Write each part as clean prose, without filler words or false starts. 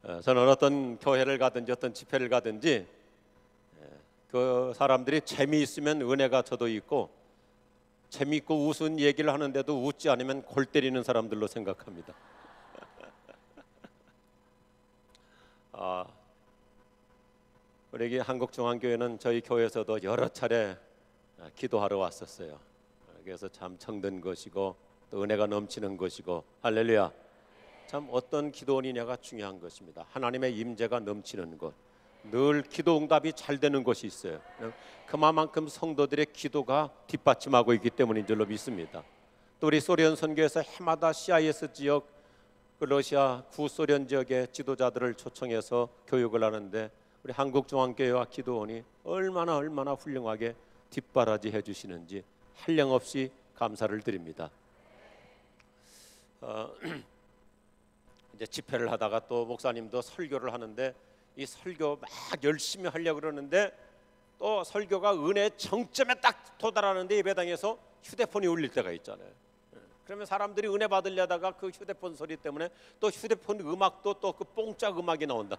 저는 어떤 교회를 가든지 어떤 집회를 가든지 그 사람들이 재미있으면 은혜가 저도 있고, 재미있고 웃은 얘기를 하는데도 웃지 않으면 골 때리는 사람들로 생각합니다. 우리 한국중앙교회는 저희 교회에서도 여러 차례 기도하러 왔었어요. 그래서 참 정든 것이고 또 은혜가 넘치는 것이고, 할렐루야. 참 어떤 기도원이냐가 중요한 것입니다. 하나님의 임재가 넘치는 것, 늘 기도 응답이 잘 되는 것이 있어요. 그만큼 성도들의 기도가 뒷받침하고 있기 때문인 줄로 믿습니다. 또 우리 소련 선교에서 해마다 CIS 지역, 러시아 구소련 지역의 지도자들을 초청해서 교육을 하는데, 우리 한국중앙교회와 기도원이 얼마나 훌륭하게 뒷바라지 해주시는지 한량없이 감사를 드립니다. 이제 집회를 하다가 또 목사님도 설교를 하는데, 이 설교 막 열심히 하려고 그러는데 또 설교가 은혜의 정점에 딱 도달하는데 예배당에서 휴대폰이 울릴 때가 있잖아요. 그러면 사람들이 은혜 받으려다가 그 휴대폰 소리 때문에 또 휴대폰 음악도 또 그 뽕짝 음악이 나온다.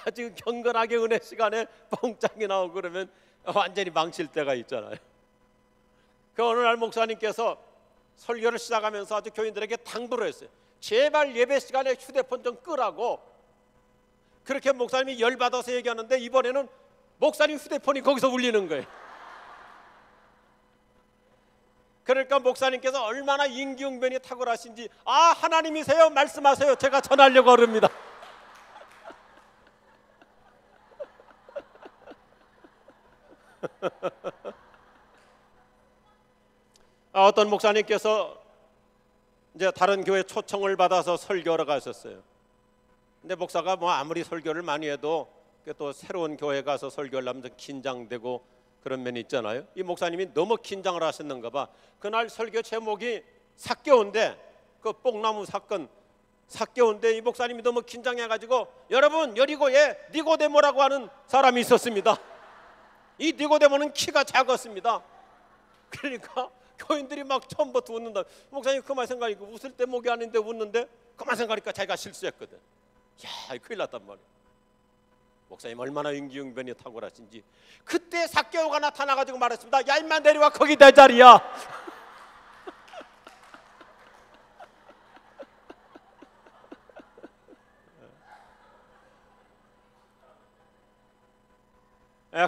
아주 경건하게 은혜 시간에 뽕짝이 나오고 그러면 완전히 망칠 때가 있잖아요. 그 어느 날 목사님께서 설교를 시작하면서 아주 교인들에게 당부를 했어요. 제발 예배 시간에 휴대폰 좀 끄라고. 그렇게 목사님이 열받아서 얘기하는데 이번에는 목사님 휴대폰이 거기서 울리는 거예요. 그러니까 목사님께서 얼마나 임기응변이 탁월하신지, 하나님이세요, 말씀하세요, 제가 전하려고 합니다. 어떤 목사님께서 이제 다른 교회 초청을 받아서 설교하러 가셨어요. 근데 목사가 뭐 아무리 설교를 많이 해도 또 새로운 교회 가서 설교를 하면 긴장되고 그런 면이 있잖아요. 이 목사님이 너무 긴장을 하셨는가 봐. 그날 설교 제목이 삭개오인데, 그 뽕나무 사건 삭개오인데, 이 목사님이 너무 긴장해가지고, 여러분 여리고에 니고데모라고 하는 사람이 있었습니다. 이 니고데모는 키가 작았습니다. 그러니까 교인들이 막 처음부터 웃는다. 목사님 그만 생각하니까 웃을 때 목이 아닌데 웃는데, 그만 생각하니까 자기가 실수했거든. 야, 큰일 났단 말이야. 목사님 얼마나 임기응변이 탁월하신지. 그때 삭개오가 나타나가지고 말했습니다. 야 임마, 내려와, 거기 내 자리야.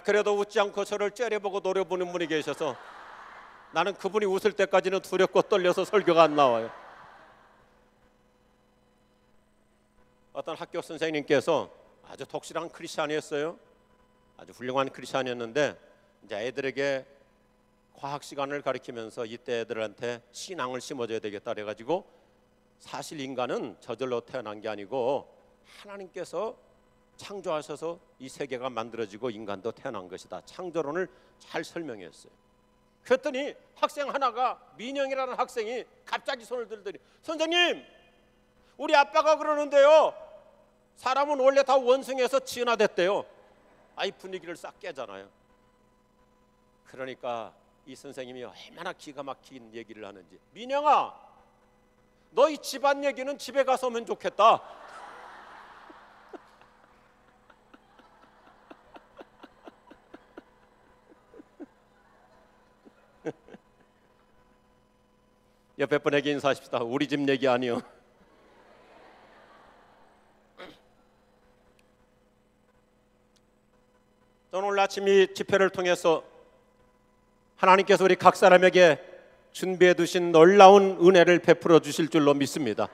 그래도 웃지 않고 저를 째려보고 노려보는 분이 계셔서 나는 그분이 웃을 때까지는 두렵고 떨려서 설교가 안 나와요. 어떤 학교 선생님께서 아주 독실한 크리스찬이었어요. 아주 훌륭한 크리스찬이었는데, 이제 애들에게 과학 시간을 가르치면서 이때 애들한테 신앙을 심어줘야 되겠다 그래가지고, 사실 인간은 저절로 태어난 게 아니고 하나님께서 창조하셔서 이 세계가 만들어지고 인간도 태어난 것이다, 창조론을 잘 설명했어요. 그랬더니 학생 하나가, 민영이라는 학생이 갑자기 손을 들더니, 선생님, 우리 아빠가 그러는데요, 사람은 원래 다 원숭이에서 진화됐대요. 이 분위기를 싹 깨잖아요. 그러니까 이 선생님이 얼마나 기가 막힌 얘기를 하는지, 민영아, 너희 집안 얘기는 집에 가서 하면 좋겠다. 옆에 분에게 인사하십시다. 우리 집 얘기 아니요. 저는 오늘 아침 이 집회를 통해서 하나님께서 우리 각 사람에게 준비해 두신 놀라운 은혜를 베풀어 주실 줄로 믿습니다.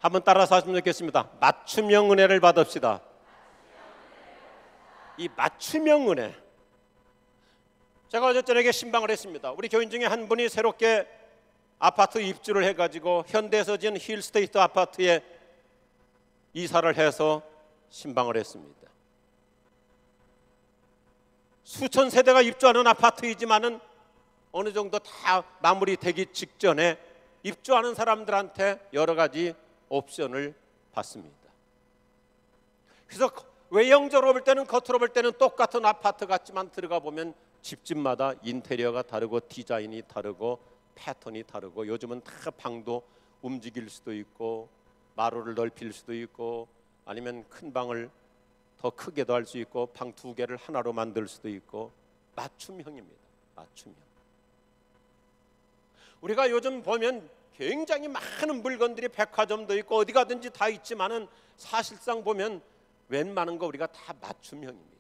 한번 따라서 하시면 좋겠습니다. 맞춤형 은혜를 받읍시다. 이 맞춤형 은혜, 제가 어제 저녁에 신방을 했습니다. 우리 교인 중에 한 분이 새롭게 아파트 입주를 해가지고 현대에서 지은 힐스테이트 아파트에 이사를 해서 신방을 했습니다. 수천 세대가 입주하는 아파트이지만은 어느 정도 다 마무리되기 직전에 입주하는 사람들한테 여러 가지 옵션을 받습니다. 그래서 외형적으로 볼 때는, 겉으로 볼 때는 똑같은 아파트 같지만 들어가 보면 집집마다 인테리어가 다르고 디자인이 다르고 패턴이 다르고, 요즘은 다 방도 움직일 수도 있고 마루를 넓힐 수도 있고, 아니면 큰 방을 더 크게도 할 수 있고, 방 2개를 하나로 만들 수도 있고, 맞춤형입니다. 맞춤형. 우리가 요즘 보면 굉장히 많은 물건들이 백화점도 있고 어디 가든지 다 있지만은 사실상 보면 웬만한 거 우리가 다 맞춤형입니다.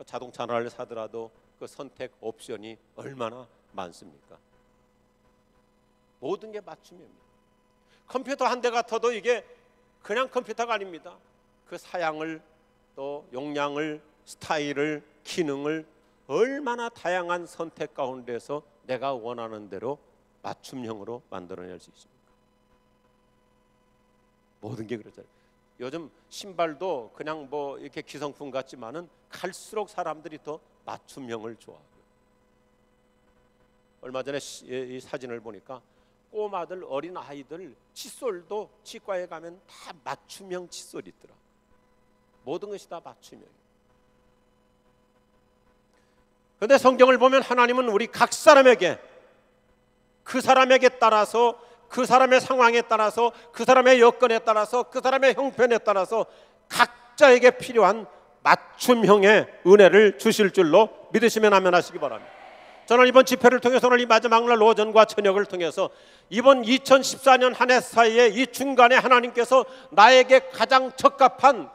자동차 하나를 사더라도 그 선택 옵션이 얼마나 많습니까? 모든 게 맞춤형입니다. 컴퓨터 한 대 같아도 이게 그냥 컴퓨터가 아닙니다. 그 사양을, 또 용량을, 스타일을, 기능을 얼마나 다양한 선택 가운데서 내가 원하는 대로 맞춤형으로 만들어낼 수 있습니까? 모든 게 그렇잖아요. 요즘 신발도 그냥 뭐 이렇게 기성품 같지만은 갈수록 사람들이 더 맞춤형을 좋아하고요. 얼마 전에 이 사진을 보니까 꼬마들, 어린 아이들 칫솔도 치과에 가면 다 맞춤형 칫솔이 있더라고요. 모든 것이 다 맞춤형이에요. 그런데 성경을 보면 하나님은 우리 각 사람에게, 그 사람에게 따라서, 그 사람의 상황에 따라서, 그 사람의 여건에 따라서, 그 사람의 형편에 따라서 각자에게 필요한 맞춤형의 은혜를 주실 줄로 믿으시면 아멘 하시기 바랍니다. 저는 이번 집회를 통해서 오늘 이 마지막 날 오전과 저녁을 통해서 이번 2014년 한 해 사이에 이 중간에 하나님께서 나에게 가장 적합한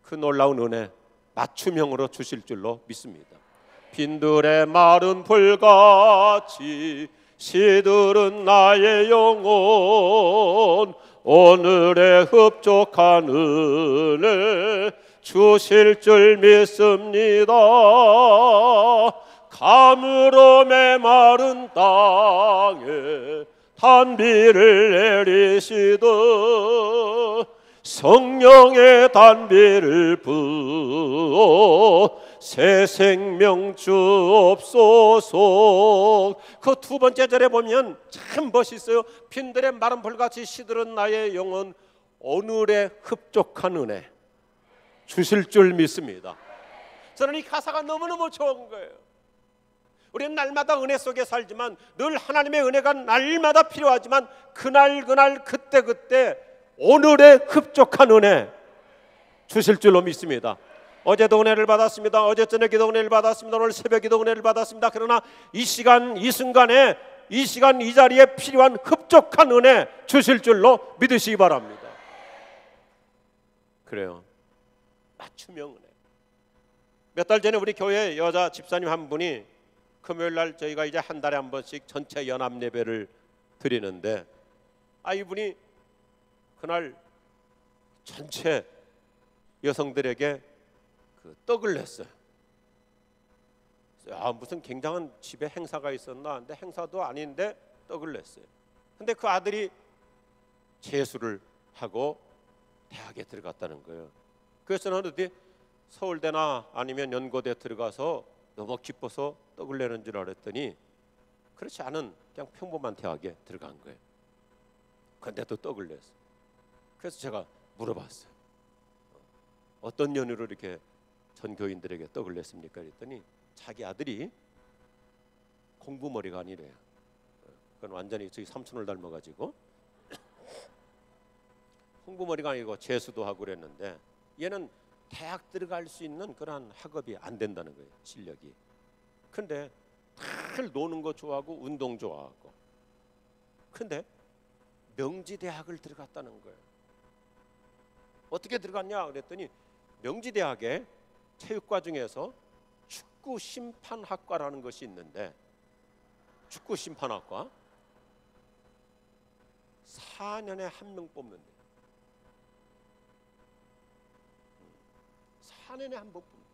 그 놀라운 은혜, 맞춤형으로 주실 줄로 믿습니다. 빈들의 마른 풀같이 시들은 나의 영혼, 오늘의 흡족한 은혜 주실 줄 믿습니다. 가물어 메마른 땅에 단비를 내리시듯 성령의 단비를 부어 새 생명 주옵소서. 그 2번째 절에 보면 참 멋있어요. 빈들의 마른 풀같이 시들은 나의 영혼, 오늘의 흡족한 은혜 주실 줄 믿습니다. 저는 이 가사가 너무너무 좋은 거예요. 우리는 날마다 은혜 속에 살지만 늘 하나님의 은혜가 날마다 필요하지만 그날 그때 오늘의 흡족한 은혜 주실 줄로 믿습니다. 어제도 은혜를 받았습니다. 어제 저녁에도 은혜를 받았습니다. 오늘 새벽에도 은혜를 받았습니다. 그러나 이 시간 이 순간에 이 시간 이 자리에 필요한 흡족한 은혜 주실 줄로 믿으시기 바랍니다. 그래요. 맞춤형 은혜. 몇 달 전에 우리 교회 여자 집사님 한 분이 금요일 날 저희가 이제 한 달에 한 번씩 전체 연합 예배를 드리는데 이분이 그날 전체 여성들에게 그 떡을 냈어요. 무슨 굉장한 집에 행사가 있었나 하는데 행사도 아닌데 떡을 냈어요. 근데 그 아들이 재수를 하고 대학에 들어갔다는 거예요. 그래서 저는 어디 서울대나 아니면 연고대 들어가서 너무 기뻐서 떡을 내는 줄 알았더니 그렇지 않은 그냥 평범한 대학에 들어간 거예요. 그런데 또 떡을 냈어요. 그래서 제가 물어봤어요. 어떤 연유로 이렇게 전교인들에게 떡을 냈습니까? 그랬더니 자기 아들이 공부머리가 아니래요. 그건 완전히 저희 삼촌을 닮아가지고 공부머리가 아니고 재수도 하고 그랬는데 얘는 대학 들어갈 수 있는 그런 학업이 안 된다는 거예요. 실력이. 근데 늘 노는 거 좋아하고 운동 좋아하고. 근데 명지대학을 들어갔다는 거예요. 어떻게 들어갔냐 그랬더니 명지대학에 체육과 중에서 축구 심판학과라는 것이 있는데 축구 심판학과 4년에 한 명 뽑는데 4년에 한 번 뽑는데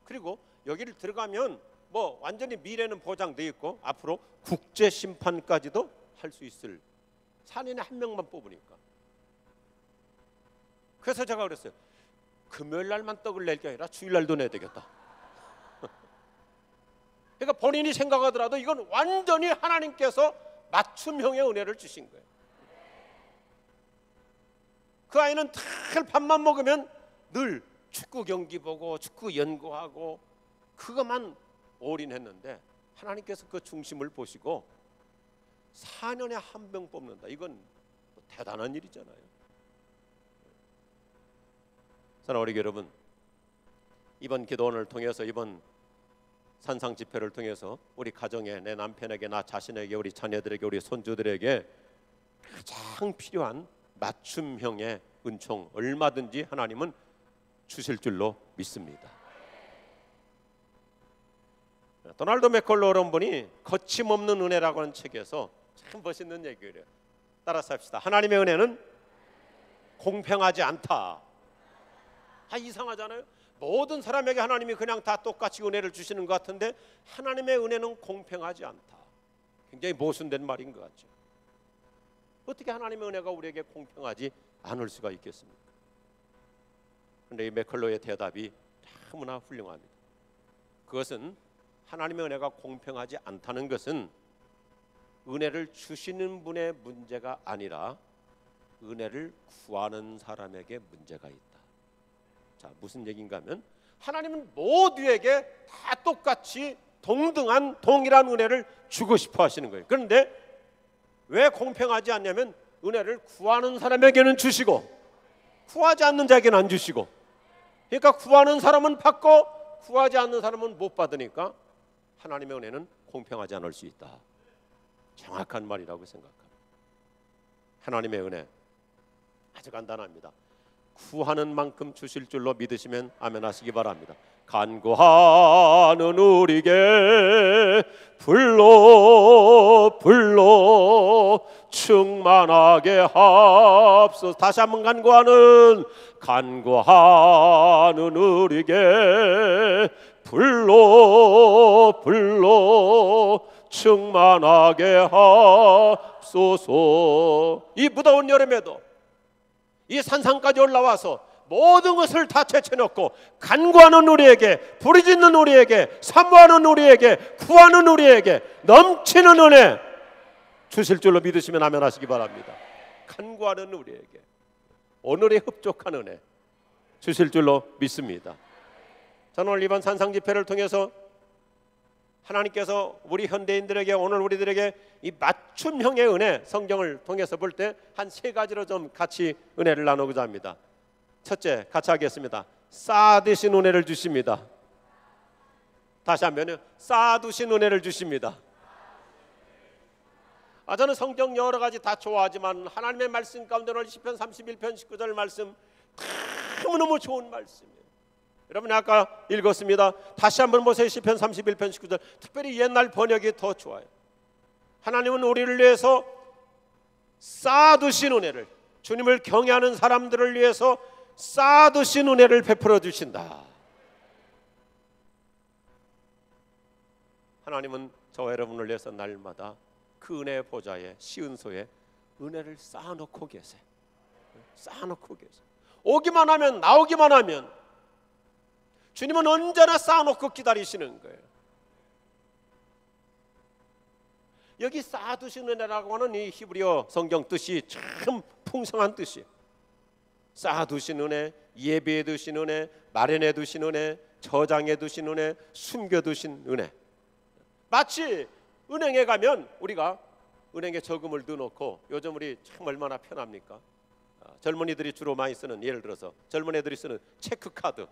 그리고 여기를 들어가면 뭐 완전히 미래는 보장돼 있고 앞으로 국제 심판까지도 할 수 있을 4년에 한 명만 뽑으니까. 그래서 제가 그랬어요. 금요일 날만 떡을 낼 게 아니라 주일 날도 내야 되겠다. 그러니까 본인이 생각하더라도 이건 완전히 하나님께서 맞춤형의 은혜를 주신 거예요. 그 아이는 늘 밥만 먹으면 늘 축구 경기 보고 축구 연구하고 그것만 올인했는데 하나님께서 그 중심을 보시고 4년에 한 명 뽑는다. 이건 대단한 일이잖아요. 사랑하는 우리 여러분, 이번 기도원을 통해서, 이번 산상 집회를 통해서 우리 가정에, 내 남편에게, 나 자신에게, 우리 자녀들에게, 우리 손주들에게 가장 필요한 맞춤형의 은총 얼마든지 하나님은 주실 줄로 믿습니다. 도널드 맥컬로런 분이 거침없는 은혜라고 하는 책에서 참 멋있는 얘기를 해요. 따라서 합시다. 하나님의 은혜는 공평하지 않다. 이상하잖아요. 모든 사람에게 하나님이 그냥 다 똑같이 은혜를 주시는 것 같은데 하나님의 은혜는 공평하지 않다. 굉장히 모순된 말인 것 같죠. 어떻게 하나님의 은혜가 우리에게 공평하지 않을 수가 있겠습니까? 그런데 이 맥컬로의 대답이 너무나 훌륭합니다. 그것은 하나님의 은혜가 공평하지 않다는 것은 은혜를 주시는 분의 문제가 아니라 은혜를 구하는 사람에게 문제가 있다. 자, 무슨 얘기인가 하면 하나님은 모두에게 다 똑같이 동등한 동일한 은혜를 주고 싶어 하시는 거예요. 그런데 왜 공평하지 않냐면 은혜를 구하는 사람에게는 주시고 구하지 않는 자에게는 안 주시고, 그러니까 구하는 사람은 받고 구하지 않는 사람은 못 받으니까 하나님의 은혜는 공평하지 않을 수 있다. 정확한 말이라고 생각합니다. 하나님의 은혜 아주 간단합니다. 구하는 만큼 주실 줄로 믿으시면 아멘 하시기 바랍니다. 간구하는 우리에게 불러 충만하게 합소서. 다시 한번 간구하는 우리에게 불러 충만하게 합소서. 이 무더운 여름에도 이 산상까지 올라와서 모든 것을 다 제쳐놓고 간구하는 우리에게, 부르짖는 우리에게, 사모하는 우리에게, 구하는 우리에게 넘치는 은혜 주실 줄로 믿으시면 아멘 하시기 바랍니다. 간구하는 우리에게 오늘의 흡족한 은혜 주실 줄로 믿습니다. 저는 오늘 이번 산상 집회를 통해서 하나님께서 우리 현대인들에게, 오늘 우리들에게 이 맞춤형의 은혜, 성경을 통해서 볼 때 한 세 가지로 좀 같이 은혜를 나누고자 합니다. 첫째, 같이 하겠습니다. 쌓아두신 은혜를 주십니다. 다시 한번요. 쌓아두신 은혜를 주십니다. 저는 성경 여러 가지 다 좋아하지만 하나님의 말씀 가운데 오늘 시편 31편 19절 말씀 너무너무 좋은 말씀이에요. 여러분 아까 읽었습니다. 다시 한번 보세요. 시편 31편 19절. 특별히 옛날 번역이 더 좋아요. 하나님은 우리를 위해서 쌓아두신 은혜를, 주님을 경외하는 사람들을 위해서 쌓아두신 은혜를 베풀어 주신다. 하나님은 저와 여러분을 위해서 날마다 그 은혜의 보좌에, 시은소에 은혜를 쌓아놓고 계세요. 쌓아놓고 계세요. 오기만 하면, 나오기만 하면 주님은 언제나 쌓아놓고 기다리시는 거예요. 여기 쌓아두신 은혜라고 하는 이 히브리어 성경 뜻이 참 풍성한 뜻이에요. 쌓아두신 은혜, 예비해 두신 은혜, 마련해 두신 은혜, 저장해 두신 은혜, 숨겨두신 은혜. 마치 은행에 가면 우리가 은행에 저금을 넣어놓고, 요즘 우리 참 얼마나 편합니까? 젊은이들이 주로 많이 쓰는, 예를 들어서 젊은 애들이 쓰는 체크카드.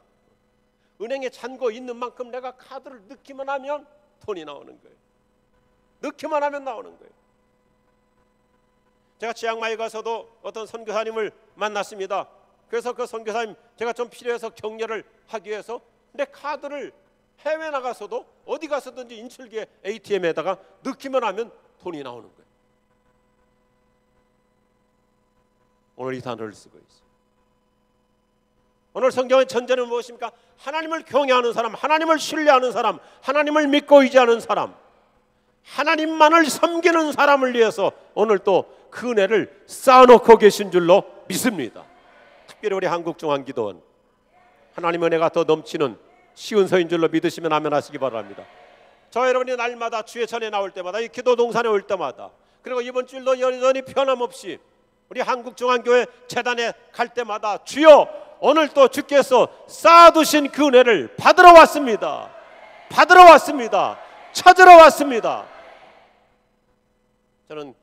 은행에 잔고 있는 만큼 내가 카드를 넣기만 하면 돈이 나오는 거예요. 넣기만 하면 나오는 거예요. 제가 치앙마이 가서도 어떤 선교사님을 만났습니다. 그래서 그 선교사님 제가 좀 필요해서 격려를 하기 위해서 내 카드를 해외 나가서도 어디 가서든지 인출기에 ATM에다가 넣기만 하면 돈이 나오는 거예요. 오늘 이 단어를 쓰고 있어요. 오늘 성경의 전제는 무엇입니까? 하나님을 경외하는 사람, 하나님을 신뢰하는 사람, 하나님을 믿고 의지하는 사람, 하나님만을 섬기는 사람을 위해서 오늘 또 그 은혜를 쌓아놓고 계신 줄로 믿습니다. 특별히 우리 한국중앙기도원, 하나님의 은혜가 더 넘치는 시은서인 줄로 믿으시면 아멘 하시기 바랍니다. 저 여러분이 날마다 주의 전에 나올 때마다, 이 기도 동산에 올 때마다, 그리고 이번 주일도 여전히 변함없이 우리 한국중앙교회 재단에 갈 때마다 주여, 오늘 또 주께서 쌓아두신 그 은혜를 받으러 왔습니다. 받으러 왔습니다. 찾으러 왔습니다. 저는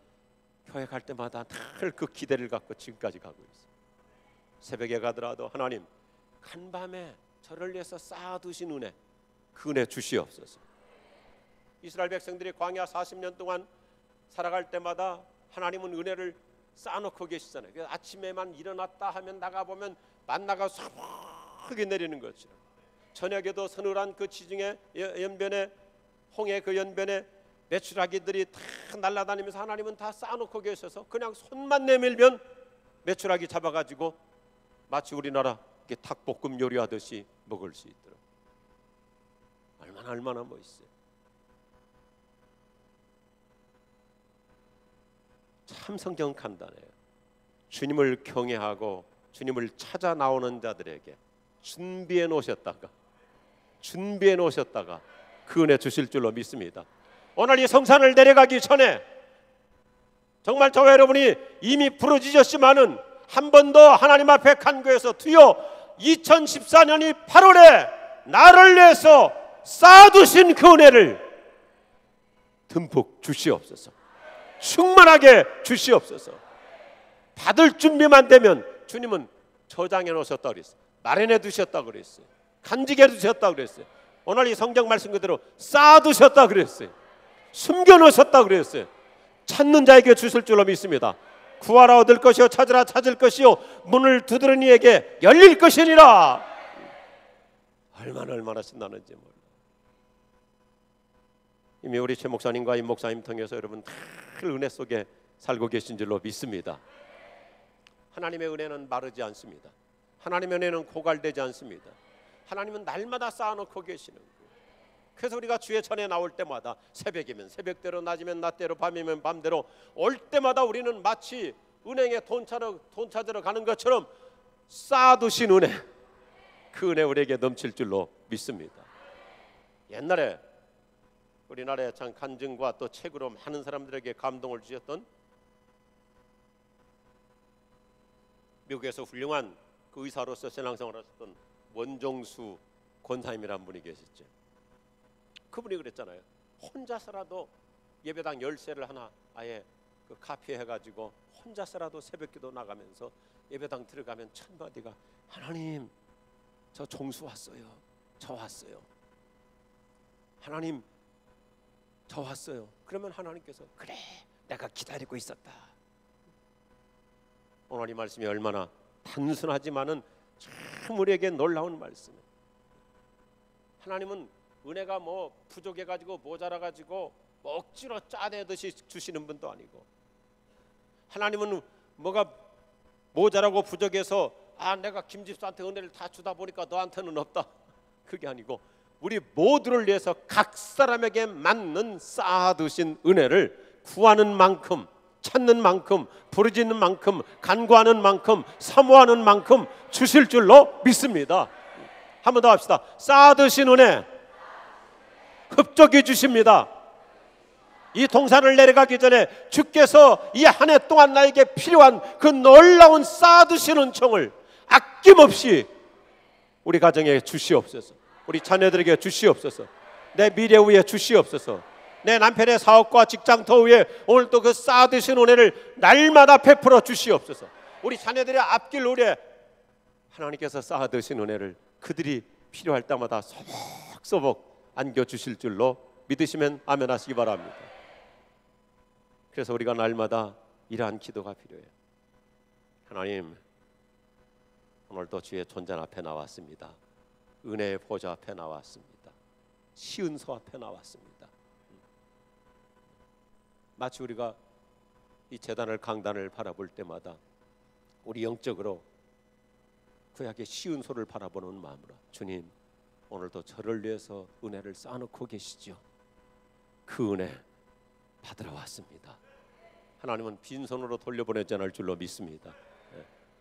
교회 갈 때마다 늘 그 기대를 갖고 지금까지 가고 있어요. 새벽에 가더라도 하나님 간밤에 저를 위해서 쌓아두신 은혜, 그 은혜 주시옵소서. 이스라엘 백성들이 광야 40년 동안 살아갈 때마다 하나님은 은혜를 쌓아놓고 계시잖아요. 그래서 아침에만 일어났다 하면 나가보면 만나가 쏟게 내리는 것처럼, 저녁에도 서늘한 그 지중해 연변에, 홍해 그 연변에 메추라기들이 다 날아다니면서 하나님은 다 쌓아놓고 계셔서 그냥 손만 내밀면 메추라기 잡아가지고 마치 우리나라 닭볶음 요리하듯이 먹을 수 있도록. 얼마나 멋있어요. 참 성경 간단해요. 주님을 경외하고 주님을 찾아 나오는 자들에게 준비해 놓으셨다가 그 은혜 주실 줄로 믿습니다. 오늘 이 성산을 내려가기 전에 정말 저와 여러분이 이미 부르짖었지만은 한 번 더 하나님 앞에 간구해서 주여 2014년이 8월에 나를 위해서 쌓아두신 그 은혜를 듬뿍 주시옵소서. 충만하게 주시옵소서. 받을 준비만 되면 주님은 저장해 놓으셨다고 그랬어요. 마련해 두셨다고 그랬어요. 간직해 두셨다고 그랬어요. 오늘 이 성경 말씀 그대로 쌓아두셨다고 그랬어요. 숨겨놓으셨다고 그랬어요. 찾는 자에게 주실 줄로 믿습니다. 구하라 얻을 것이요 찾으라 찾을 것이요 문을 두드리는 이에게 열릴 것이니라. 얼마나 신나는지 몰라. 이미 우리 최 목사님과 임 목사님 통해서 여러분 늘 은혜 속에 살고 계신 줄로 믿습니다. 하나님의 은혜는 마르지 않습니다. 하나님의 은혜는 고갈되지 않습니다. 하나님은 날마다 쌓아놓고 계시는 거예요. 그래서 우리가 주의 전에 나올 때마다 새벽이면 새벽대로, 낮이면 낮대로, 밤이면 밤대로 올 때마다 우리는 마치 은행에 돈 찾으러 가는 것처럼 쌓아두신 은혜, 그 은혜 우리에게 넘칠 줄로 믿습니다. 옛날에 우리나라의 참 간증과 또 책으로 많은 사람들에게 감동을 주셨던 미국에서 훌륭한 그 의사로서 신앙생활을 하셨던 원종수 권사님이라는 분이 계시죠. 그분이 그랬잖아요. 혼자서라도 예배당 열쇠를 하나 아예 그 카피해가지고 혼자서라도 새벽기도 나가면서 예배당 들어가면 첫 마디가 하나님 저 종수 왔어요. 저 왔어요. 하나님 저 왔어요. 그러면 하나님께서 그래 내가 기다리고 있었다. 오늘 이 말씀이 얼마나 단순하지만은 참 우리에게 놀라운 말씀이에요. 하나님은 은혜가 뭐 부족해가지고 모자라가지고 뭐 억지로 짜내듯이 주시는 분도 아니고, 하나님은 뭐가 모자라고 부족해서 내가 김 집사한테 은혜를 다 주다 보니까 너한테는 없다, 그게 아니고 우리 모두를 위해서 각 사람에게 맞는 쌓아두신 은혜를 구하는 만큼, 찾는 만큼, 부르짖는 만큼, 간구하는 만큼, 사모하는 만큼 주실 줄로 믿습니다. 한 번 더 합시다. 쌓아두신 은혜 흡족히 주십니다. 이 동산을 내려가기 전에 주께서 이 한 해 동안 나에게 필요한 그 놀라운 쌓아두신 은총을 아낌없이 우리 가정에 주시옵소서. 우리 자녀들에게 주시옵소서. 내 미래 위에 주시옵소서. 내 남편의 사업과 직장터 위에 오늘 또 그 쌓아두신 은혜를 날마다 베풀어 주시옵소서. 우리 자녀들의 앞길 위에 하나님께서 쌓아두신 은혜를 그들이 필요할 때마다 소복소복 안겨주실 줄로 믿으시면 아멘 하시기 바랍니다. 그래서 우리가 날마다 이러한 기도가 필요해요. 하나님, 오늘도 주의 존전 앞에 나왔습니다. 은혜의 보좌 앞에 나왔습니다. 시은소 앞에 나왔습니다. 마치 우리가 이 제단을, 강단을 바라볼 때마다 우리 영적으로 구약의 시은소를 바라보는 마음으로 주님, 오늘도 저를 위해서 은혜를 쌓아놓고 계시죠. 그 은혜 받으러 왔습니다. 하나님은 빈손으로 돌려보내지 않을 줄로 믿습니다.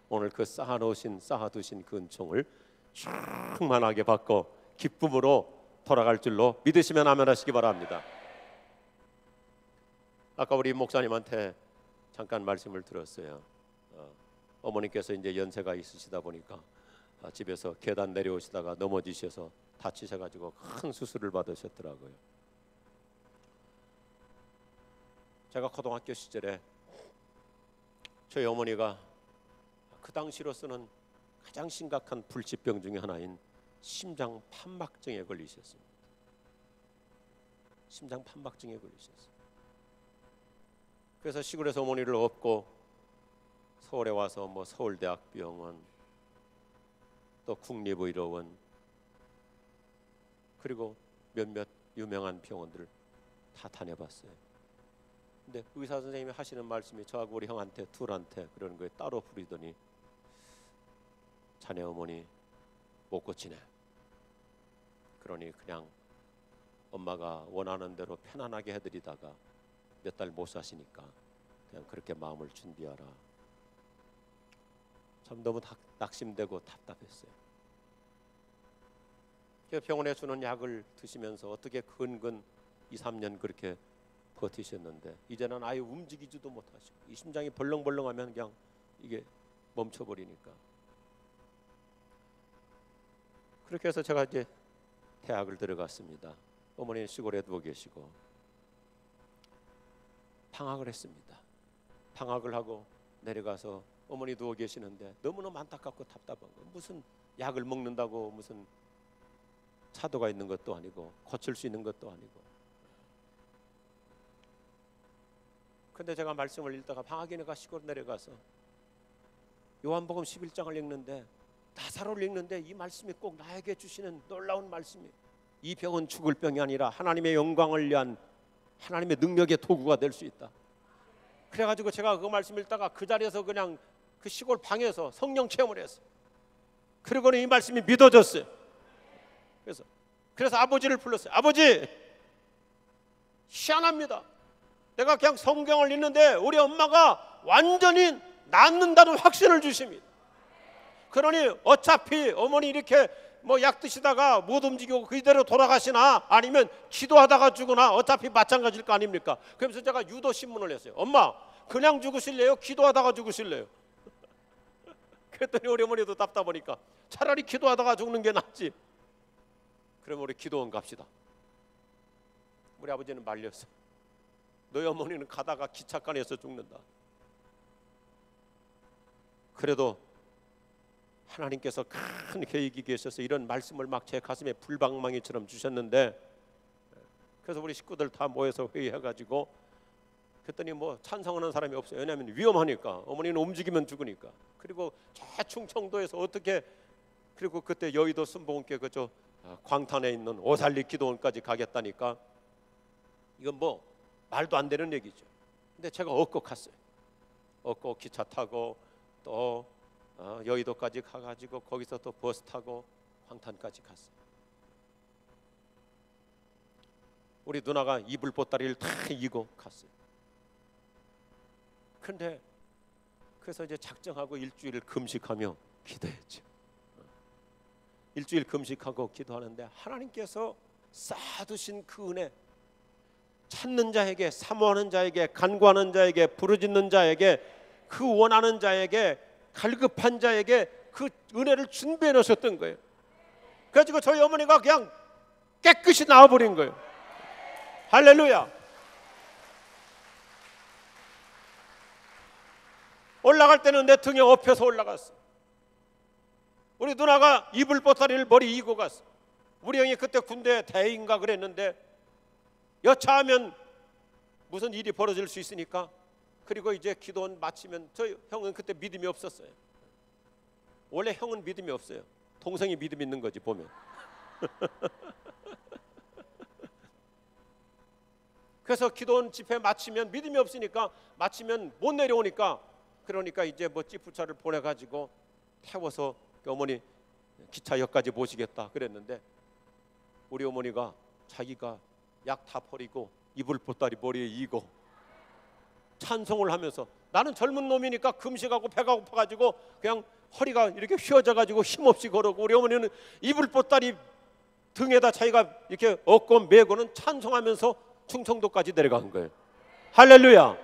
오늘 그 쌓아두신 그 은총을 충만하게 받고 기쁨으로 돌아갈 줄로 믿으시면 아멘 하시기 바랍니다. 아까 우리 목사님한테 잠깐 말씀을 들었어요. 어머니께서 이제 연세가 있으시다 보니까 집에서 계단 내려오시다가 넘어지셔서 다치셔가지고 큰 수술을 받으셨더라고요. 제가 고등학교 시절에 저희 어머니가 그 당시로서는 가장 심각한 불치병 중에 하나인 심장 판막증에 걸리셨습니다. 심장 판막증에 걸리셨어요. 그래서 시골에서 어머니를 업고 서울에 와서 뭐 서울대학병원, 또 국립의료원, 그리고 몇몇 유명한 병원들을 다 다녀봤어요. 근데 의사 선생님이 하시는 말씀이 저하고 우리 형한테 둘한테 그러는 거예요. 따로 부리더니 자네 어머니 못 고치네. 그러니 그냥 엄마가 원하는 대로 편안하게 해드리다가 몇 달 못 사시니까 그냥 그렇게 마음을 준비하라. 참 너무 낙심되고 답답했어요. 병원에 주는 약을 드시면서 어떻게 근근 2-3년 그렇게 버티셨는데 이제는 아예 움직이지도 못하시고 이 심장이 벌렁벌렁하면 그냥 이게 멈춰버리니까. 그렇게 해서 제가 이제 대학을 들어갔습니다. 어머니는 시골에 누워 계시고 방학을 했습니다. 방학을 하고 내려가서 어머니 누워 계시는데 너무너무 안타깝고 답답한 거. 무슨 약을 먹는다고 무슨 차도가 있는 것도 아니고 고칠 수 있는 것도 아니고. 근데 제가 말씀을 읽다가 방학이니까 시골 내려가서 요한복음 11장을 읽는데 나사로를 읽는데 이 말씀이 꼭 나에게 주시는 놀라운 말씀이, 이 병은 죽을 병이 아니라 하나님의 영광을 위한 하나님의 능력의 도구가 될 수 있다. 그래가지고 제가 그 말씀 읽다가 그 자리에서 그냥 그 시골 방에서 성령 체험을 했어요. 그러고는 이 말씀이 믿어졌어요. 그래서 아버지를 불렀어요. 아버지, 희한합니다. 내가 그냥 성경을 읽는데 우리 엄마가 완전히 낫는다는 확신을 주십니다. 그러니 어차피 어머니 이렇게 뭐 약 드시다가 못 움직이고 그대로 돌아가시나 아니면 기도하다가 죽으나 어차피 마찬가지일 거 아닙니까? 그러면서 제가 유도 신문을 했어요. 엄마, 그냥 죽으실래요? 기도하다가 죽으실래요? 그랬더니 우리 어머니도 답답하니까 차라리 기도하다가 죽는 게 낫지. 그럼 우리 기도원 갑시다. 우리 아버지는 말렸어요. 너희 어머니는 가다가 기차간에서 죽는다. 그래도 하나님께서 큰 계획이 계셔서 이런 말씀을 막 제 가슴에 불방망이처럼 주셨는데, 그래서 우리 식구들 다 모여서 회의해가지고 그랬더니 뭐 찬성하는 사람이 없어요. 왜냐하면 위험하니까. 어머니는 움직이면 죽으니까. 그리고 저 충청도에서 어떻게, 그리고 그때 여의도 순복음교회 그저 광탄에 있는 오살리 기도원까지 가겠다니까 이건 뭐 말도 안 되는 얘기죠. 근데 제가 얻고 갔어요. 얻고 기차 타고 또 여의도까지 가가지고 거기서 또 버스 타고 광탄까지 갔어요. 우리 누나가 이불 보따리를 다 이고 갔어요. 근데 그래서 이제 작정하고 일주일 금식하며 기도했죠. 일주일 금식하고 기도하는데 하나님께서 쌓아두신 그 은혜, 찾는 자에게, 사모하는 자에게, 간구하는 자에게, 부르짖는 자에게, 그 원하는 자에게, 갈급한 자에게 그 은혜를 준비해 놓으셨던 거예요. 그래가지고 저희 어머니가 그냥 깨끗이 나와버린 거예요. 할렐루야. 올라갈 때는 내 등에 업혀서 올라갔어. 우리 누나가 이불 보따리를 머리 이고 갔어. 우리 형이 그때 군대 대위인가 그랬는데 여차하면 무슨 일이 벌어질 수 있으니까. 그리고 이제 기도원 마치면 저희 형은 그때 믿음이 없었어요. 원래 형은 믿음이 없어요. 동생이 믿음 있는 거지 보면. 그래서 기도원 집회 마치면 믿음이 없으니까 마치면 못 내려오니까, 그러니까 이제 뭐 찌푸차를 보내가지고 태워서 어머니 기차역까지 모시겠다 그랬는데 우리 어머니가 자기가 약 다 버리고 이불 보따리 머리에 이고 찬송을 하면서, 나는 젊은 놈이니까 금식하고 배가 고파가지고 그냥 허리가 이렇게 휘어져가지고 힘없이 걸어오고, 우리 어머니는 이불 보따리 등에다 자기가 이렇게 얻고 메고는 찬송하면서 충청도까지 내려간 거예요. 할렐루야.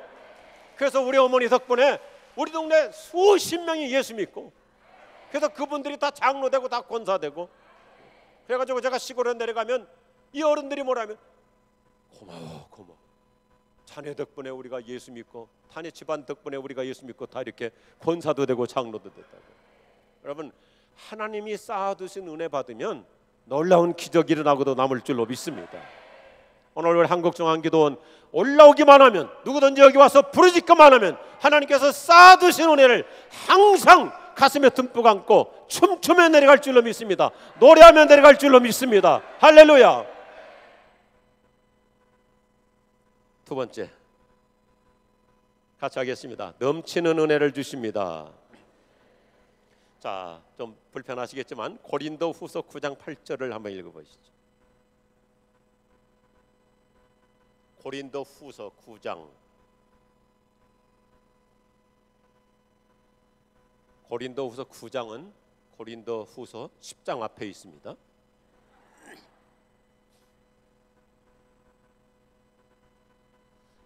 그래서 우리 어머니 덕분에 우리 동네 수십 명이 예수 믿고, 그래서 그분들이 다 장로되고 다 권사되고, 그래가지고 제가 시골에 내려가면 이 어른들이 뭐라면 고마워 고마워, 자네 덕분에 우리가 예수 믿고, 자네 집안 덕분에 우리가 예수 믿고 다 이렇게 권사도 되고 장로도 됐다고. 여러분, 하나님이 쌓아두신 은혜 받으면 놀라운 기적이 일어나고도 남을 줄로 믿습니다. 오늘 한국중앙기도원 올라오기만 하면, 누구든지 여기 와서 부르짖기만 하면 하나님께서 쌓아두신 은혜를 항상 가슴에 듬뿍 안고 춤추며 내려갈 줄로 믿습니다. 노래하며 내려갈 줄로 믿습니다. 할렐루야. 두 번째, 같이 하겠습니다. 넘치는 은혜를 주십니다. 자, 좀 불편하시겠지만 고린도후서 9장 8절을 한번 읽어보시죠. 고린도후서 9장, 고린도후서 9장은 고린도후서 10장 앞에 있습니다.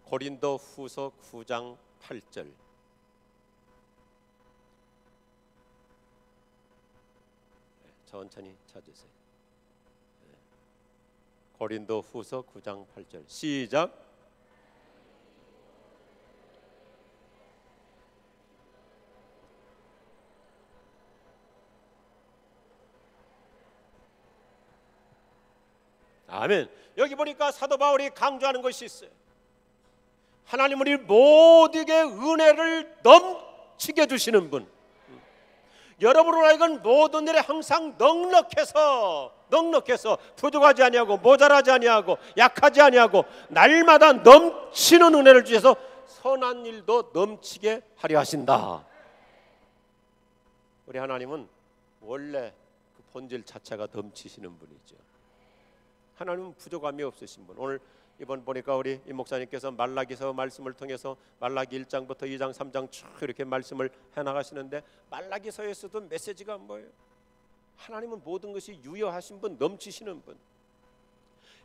고린도후서 9장 8절. 천천히 찾으세요. 고린도후서 9장 8절 시작. 아멘. 여기 보니까 사도 바울이 강조하는 것이 있어요. 하나님 우리 모두에게 은혜를 넘치게 주시는 분, 여러분으로 하여금 모든 일에 항상 넉넉해서 부족하지 아니하고 모자라지 아니하고 약하지 아니하고 날마다 넘치는 은혜를 주셔서 선한 일도 넘치게 하려 하신다. 우리 하나님은 원래 그 본질 자체가 넘치시는 분이죠. 하나님은 부족함이 없으신 분. 오늘 이번 보니까 우리 임 목사님께서 말라기서 말씀을 통해서 말라기 1장부터 2장 3장 쭉 이렇게 말씀을 해나가시는데, 말라기서에서도 메시지가 뭐예요? 하나님은 모든 것이 유효하신 분, 넘치시는 분.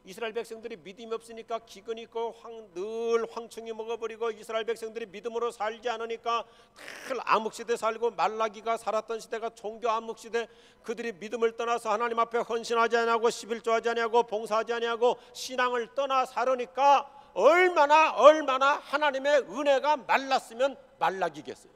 이스라엘 백성들이 믿음이 없으니까 기근이 있고 늘 황충이 먹어버리고, 이스라엘 백성들이 믿음으로 살지 않으니까 늘 암흑시대 살고, 말라기가 살았던 시대가 종교 암흑시대, 그들이 믿음을 떠나서 하나님 앞에 헌신하지 아니하고 11조하지 아니하고 봉사하지 아니하고 신앙을 떠나 살으니까 얼마나 하나님의 은혜가 말랐으면 말라기겠어요.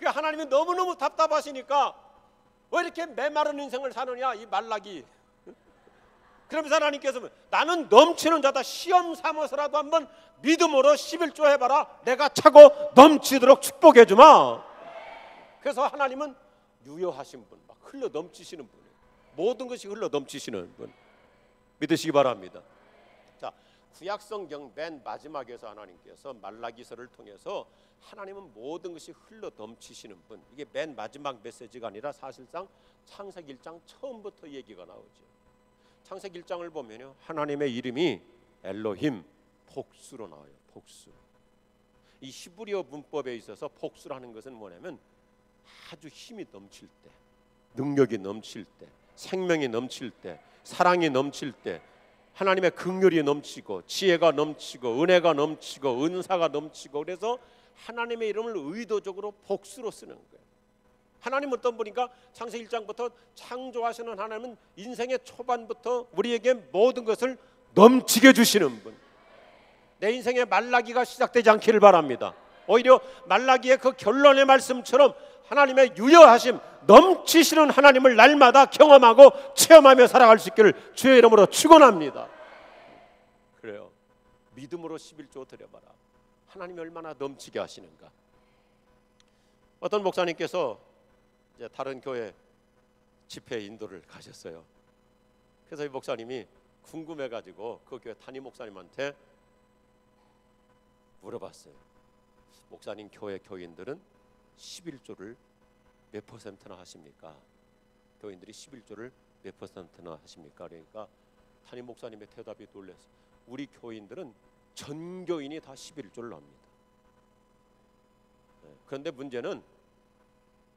하나님이 너무너무 답답하시니까 왜 이렇게 메마른 인생을 사느냐 이 말라기. 그러면서 하나님께서 나는 넘치는 자다, 시험 삼아서라도 한번 믿음으로 11조 해봐라, 내가 차고 넘치도록 축복해 주마. 그래서 하나님은 유효하신 분, 막 흘러 넘치시는 분이에요. 모든 것이 흘러 넘치시는 분 믿으시기 바랍니다. 자, 구약성경 맨 마지막에서 하나님께서 말라기서를 통해서 하나님은 모든 것이 흘러 넘치시는 분, 이게 맨 마지막 메시지가 아니라 사실상 창세기 1장 처음부터 얘기가 나오죠. 창세기 1장을 보면요, 하나님의 이름이 엘로힘, 복수로 나와요. 복수. 이 히브리어 문법에 있어서 복수라는 것은 뭐냐면 아주 힘이 넘칠 때, 능력이 넘칠 때, 생명이 넘칠 때, 사랑이 넘칠 때, 하나님의 긍휼이 넘치고 지혜가 넘치고 은혜가 넘치고 은사가 넘치고, 그래서 하나님의 이름을 의도적으로 복수로 쓰는 거예요. 하나님은 어떤 분인가? 창세기 1장부터 창조하시는 하나님은 인생의 초반부터 우리에게 모든 것을 넘치게 주시는 분. 내 인생의 말라기가 시작되지 않기를 바랍니다. 오히려 말라기의 그 결론의 말씀처럼 하나님의 유효하심, 넘치시는 하나님을 날마다 경험하고 체험하며 살아갈 수 있기를 주의 이름으로 축원합니다. 그래요. 믿음으로 11조 드려봐라. 하나님이 얼마나 넘치게 하시는가. 어떤 목사님께서 이제 다른 교회 집회 인도를 가셨어요. 그래서 이 목사님이 궁금해가지고 그 교회 담임 목사님한테 물어봤어요. 목사님, 교회 교인들은 11조를 몇 퍼센트나 하십니까? 교인들이 11조를 몇 퍼센트나 하십니까? 그러니까 담임 목사님의 대답이 놀랐어요. 우리 교인들은 전 교인이 다 11조를 합니다. 그런데 문제는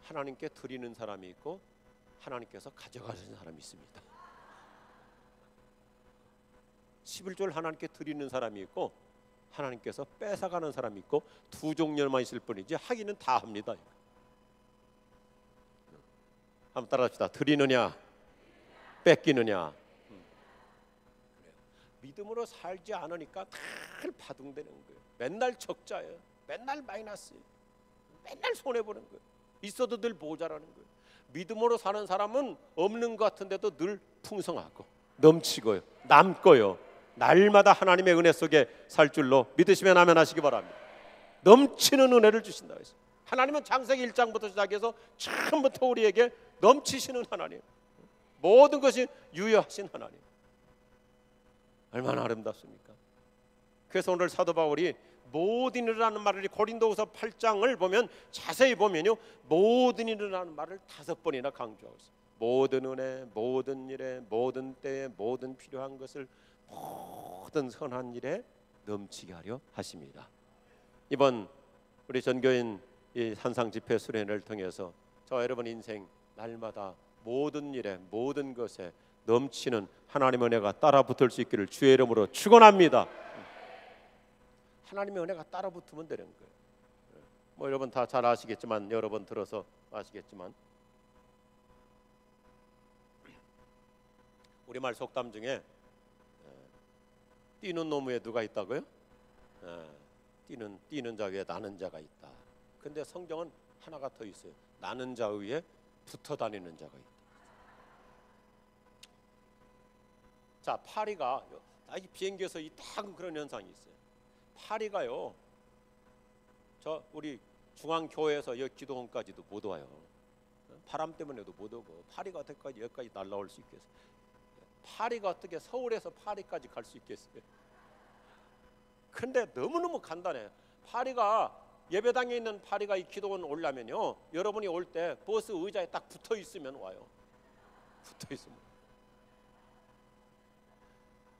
하나님께 드리는 사람이 있고 하나님께서 가져가시는 사람이 있습니다. 11조를 하나님께 드리는 사람이 있고 하나님께서 뺏어가는 사람이 있고, 두 종류만 있을 뿐이지 하기는 다 합니다. 한번 따라합시다. 드리느냐 뺏기느냐. 믿음으로 살지 않으니까 늘 바둥대는 거예요. 맨날 적자예요. 맨날 마이너스예요. 맨날 손해보는 거예요. 있어도 늘 모자라는 거예요. 믿음으로 사는 사람은 없는 것 같은데도 늘 풍성하고 넘치고요, 남고요, 날마다 하나님의 은혜 속에 살 줄로 믿으시면 아멘 하시기 바랍니다. 넘치는 은혜를 주신다 해서 하나님은 창세기 1장부터 시작해서 처음부터 우리에게 넘치시는 하나님, 모든 것이 유효하신 하나님, 얼마나 아름답습니까? 그래서 오늘 사도 바울이 모든 일이라는 말을 고린도후서 8장을 보면 자세히 보면요, 모든 일이라는 말을 5번이나 강조하고 있어요. 모든 은혜, 모든 일에, 모든 때에, 모든 필요한 것을 모든 선한 일에 넘치게 하려 하십니다. 이번 우리 전교인 이 산상 집회 수련회를 통해서 저와 여러분 인생 날마다 모든 일에, 모든 것에 넘치는 하나님의 은혜가 따라 붙을 수 있기를 주의 이름으로 축원합니다. 하나님의 은혜가 따라 붙으면 되는 거예요. 뭐 여러분 다 잘 아시겠지만, 여러 번 들어서 아시겠지만, 우리말 속담 중에 뛰는 놈 위에 누가 있다고요? 뛰는 자 위에 나는 자가 있다. 근데 성경은 하나가 더 있어요. 나는 자 위에 붙어 다니는 자가 있다. 자, 파리가 이 비행기에서 딱 그런 현상이 있어요. 파리가요, 저 우리 중앙교회에서 여기 기도원까지도 못 와요. 바람 때문에도 못 오고, 파리가 어떻게까지 여기까지 날아올 수 있겠어요? 파리가 어떻게 서울에서 파리까지 갈 수 있겠어요? 근데 너무너무 간단해요. 파리가, 예배당에 있는 파리가 이 기도원 오려면요, 여러분이 올 때 버스 의자에 딱 붙어 있으면 와요. 붙어 있으면.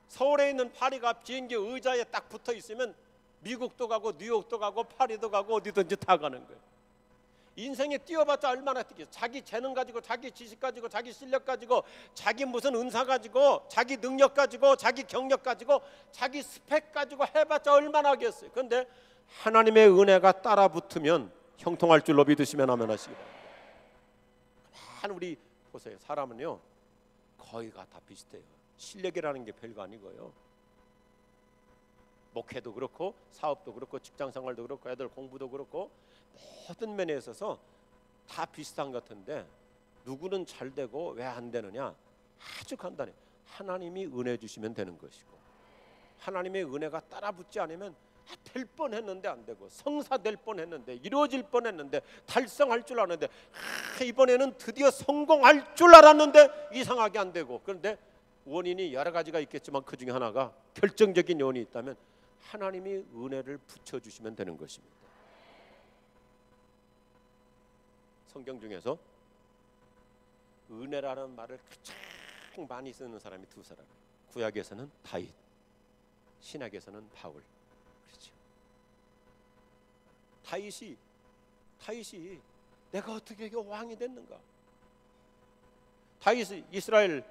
서울에 있는 파리가 비행기 의자에 딱 붙어 있으면 미국도 가고 뉴욕도 가고 파리도 가고 어디든지 다 가는 거예요. 인생에 뛰어봤자 얼마나 뛰겠어요. 자기 재능 가지고, 자기 지식 가지고, 자기 실력 가지고, 자기 무슨 은사 가지고, 자기 능력 가지고, 자기 경력 가지고, 자기 스펙 가지고 해봤자 얼마나 하겠어요. 그런데 하나님의 은혜가 따라 붙으면 형통할 줄로 믿으시면 아멘 하시기 바랍니다. 한 우리 보세요. 사람은요 거의가 다 비슷해요. 실력이라는 게 별거 아니고요, 목회도 그렇고 사업도 그렇고 직장생활도 그렇고 애들 공부도 그렇고 모든 면에 있어서 다 비슷한 것 같은데, 누구는 잘 되고 왜 안 되느냐? 아주 간단해요. 하나님이 은혜 주시면 되는 것이고, 하나님의 은혜가 따라 붙지 않으면 될 뻔했는데 안 되고, 성사될 뻔했는데, 이루어질 뻔했는데, 달성할 줄 알았는데, 이번에는 드디어 성공할 줄 알았는데 이상하게 안 되고. 그런데 원인이 여러 가지가 있겠지만 그 중에 하나가, 결정적인 요인이 있다면 하나님이 은혜를 붙여주시면 되는 것입니다. 성경 중에서 은혜라는 말을 가장 많이 쓰는 사람이 두 사람. 구약에서는 다윗, 신약에서는 바울. 그렇죠. 다윗이 내가 어떻게 왕이 됐는가? 다윗이 이스라엘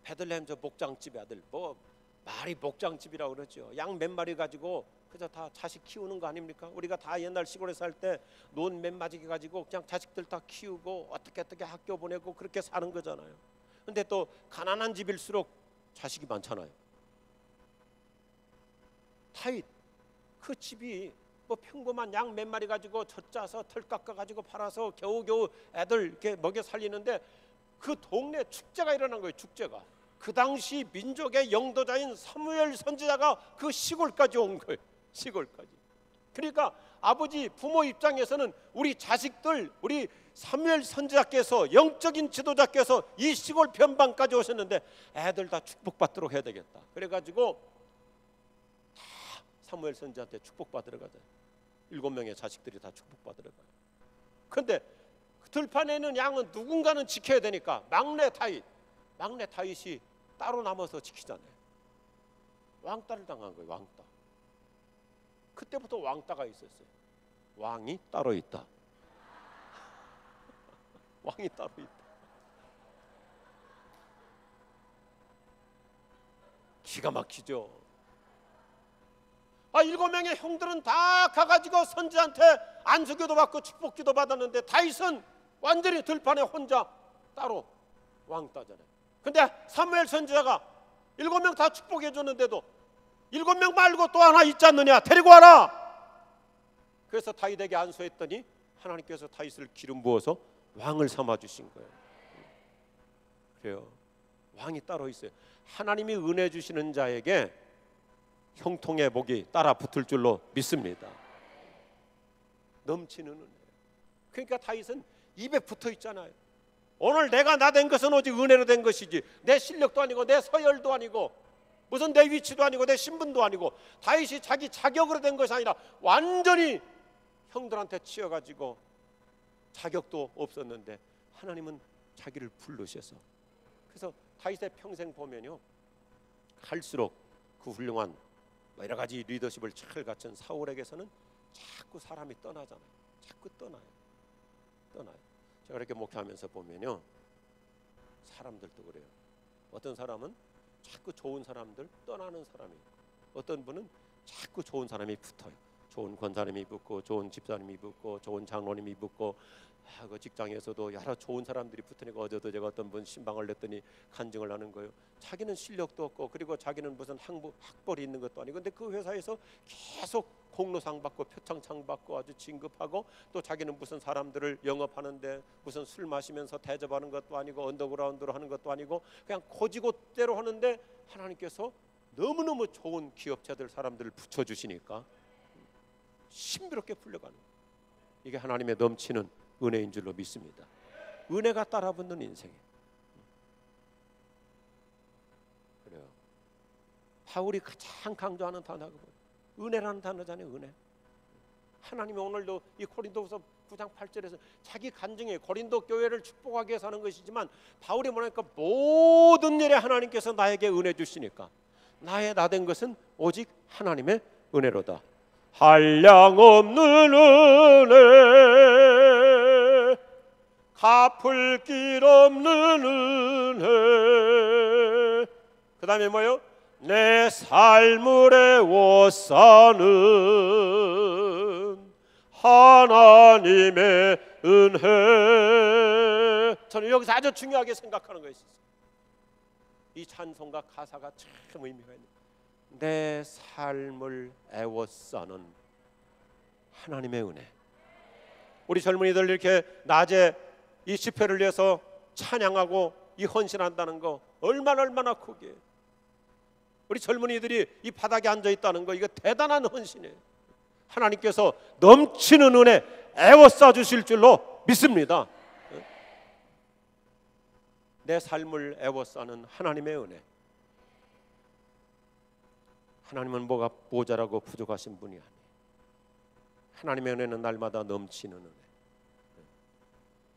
베들레헴 저 목장집의 아들, 뭐 말이 목장집이라고 그러죠. 양 몇 마리 가지고 그저 다 자식 키우는 거 아닙니까? 우리가 다 옛날 시골에 살 때 논 몇 마리 가지고 그냥 자식들 다 키우고 어떻게 학교 보내고 그렇게 사는 거잖아요. 근데 또 가난한 집일수록 자식이 많잖아요. 다윗 그 집이 뭐 평범한 양 몇 마리 가지고 젖짜서 털 깎아 가지고 팔아서 겨우겨우 애들 이렇게 먹여 살리는데, 그 동네 축제가 일어난 거예요. 축제가. 그 당시 민족의 영도자인 사무엘 선지자가 그 시골까지 온 거예요. 시골까지. 그러니까 아버지 부모 입장에서는 우리 자식들, 우리 사무엘 선지자께서, 영적인 지도자께서 이 시골 변방까지 오셨는데 애들 다 축복받도록 해야 되겠다. 그래가지고 다 사무엘 선지자한테 축복받으러 가자. 7명의 자식들이 다 축복받으러 가요. 그런데 들판에 있는 양은 누군가는 지켜야 되니까 막내 다윗이 따로 남아서 지키잖아요. 왕따를 당한 거예요. 왕따. 그때부터 왕따가 있었어요. 왕이 따로 있다. 왕이 따로 있다. 기가 막히죠. 7명의 형들은 다 가가지고 선지한테 안수기도 받고 축복기도 받았는데, 다윗은 완전히 들판에 혼자 따로 왕따잖아요. 근데 사무엘 선지자가 7명 다 축복해 줬는데도 7명 말고 또 하나 있지 않느냐, 데리고 와라. 그래서 다윗에게 안수했더니 하나님께서 다윗을 기름 부어서 왕을 삼아 주신 거예요. 그래요. 왕이 따로 있어요. 하나님이 은혜 주시는 자에게 형통의 복이 따라 붙을 줄로 믿습니다. 넘치는 은혜. 그러니까 다윗은 입에 붙어 있잖아요. 오늘 내가 나 된 것은 오직 은혜로 된 것이지 내 실력도 아니고 내 서열도 아니고 무슨 내 위치도 아니고 내 신분도 아니고 다윗이 자기 자격으로 된 것이 아니라 완전히 형들한테 치여가지고 자격도 없었는데 하나님은 자기를 부르셔서, 그래서 다윗의 평생 보면요, 갈수록 그 훌륭한 여러 가지 리더십을 잘 갖춘 사울에게서는 자꾸 사람이 떠나잖아요. 자꾸 떠나요. 제가 이렇게 목회하면서 보면요, 사람들도 그래요. 어떤 사람은 자꾸 좋은 사람들 떠나는 사람이 있고, 어떤 분은 자꾸 좋은 사람이 붙어요. 좋은 권사님이 붙고, 좋은 집사님이 붙고, 좋은 장로님이 붙고, 그 직장에서도 여러 좋은 사람들이 붙으니까 어제도 제가 어떤 분 신방을 냈더니 간증을 하는 거예요. 자기는 실력도 없고, 그리고 자기는 무슨 학벌이 있는 것도 아니고, 근데 그 회사에서 계속 공로상 받고 표창장 받고 아주 진급하고, 또 자기는 무슨 사람들을 영업하는데 무슨 술 마시면서 대접하는 것도 아니고 언더그라운드로 하는 것도 아니고 그냥 고지고대로 하는데 하나님께서 너무너무 좋은 기업체들 사람들을 붙여주시니까 신비롭게 풀려가는 거예요. 이게 하나님의 넘치는 은혜인 줄로 믿습니다. 은혜가 따라붙는 인생이에요. 그래요. 바울이 가장 강조하는 단어가 은혜라는 단어잖아요. 은혜. 하나님이 오늘도 이 고린도후서 9장 8절에서 자기 간증에 고린도 교회를 축복하기 위해서 하는 것이지만, 바울이 뭐냐니까 모든 일에 하나님께서 나에게 은혜 주시니까 나의 나 된 것은 오직 하나님의 은혜로다. 한량없는 은혜, 갚을 길 없는 은혜, 그 다음에 뭐요? 내 삶을 에워싸는 하나님의 은혜. 저는 여기서 아주 중요하게 생각하는 것이 있어요. 이 찬송가 가사가 참 의미가 있는, 내 삶을 에워싸는 하나님의 은혜. 우리 젊은이들 이렇게 낮에 이 집회를 위해서 찬양하고 이 헌신한다는 거 얼마나 크게, 우리 젊은이들이 이 바닥에 앉아 있다는 거, 이거 대단한 헌신이에요. 하나님께서 넘치는 은혜 에워싸 주실 줄로 믿습니다. 내 삶을 에워싸는 하나님의 은혜. 하나님은 뭐가 모자라고 부족하신 분이 아니에요. 하나님의 은혜는 날마다 넘치는 은혜.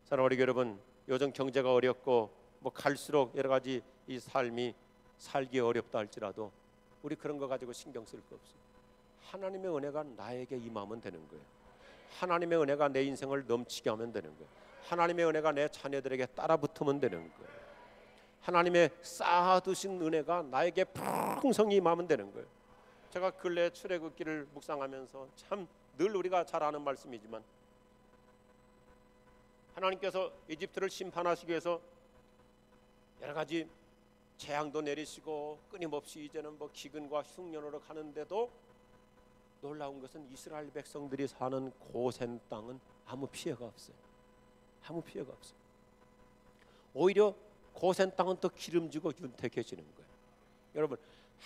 사랑하는 여러분, 요즘 경제가 어렵고 뭐 갈수록 여러 가지 이 삶이 살기 어렵다 할지라도 우리 그런 거 가지고 신경 쓸 거 없어요. 하나님의 은혜가 나에게 임하면 되는 거예요. 하나님의 은혜가 내 인생을 넘치게 하면 되는 거예요. 하나님의 은혜가 내 자녀들에게 따라붙으면 되는 거예요. 하나님의 쌓아두신 은혜가 나에게 풍성히 임하면 되는 거예요. 제가 근래 출애굽기를 묵상하면서 참 늘 우리가 잘 아는 말씀이지만, 하나님께서 이집트를 심판하시기 위해서 여러 가지 재앙도 내리시고 끊임없이 이제는 뭐 기근과 흉년으로 가는데도 놀라운 것은 이스라엘 백성들이 사는 고센 땅은 아무 피해가 없어요. 아무 피해가 없어요. 오히려 고센 땅은 더 기름지고 윤택해지는 거예요. 여러분,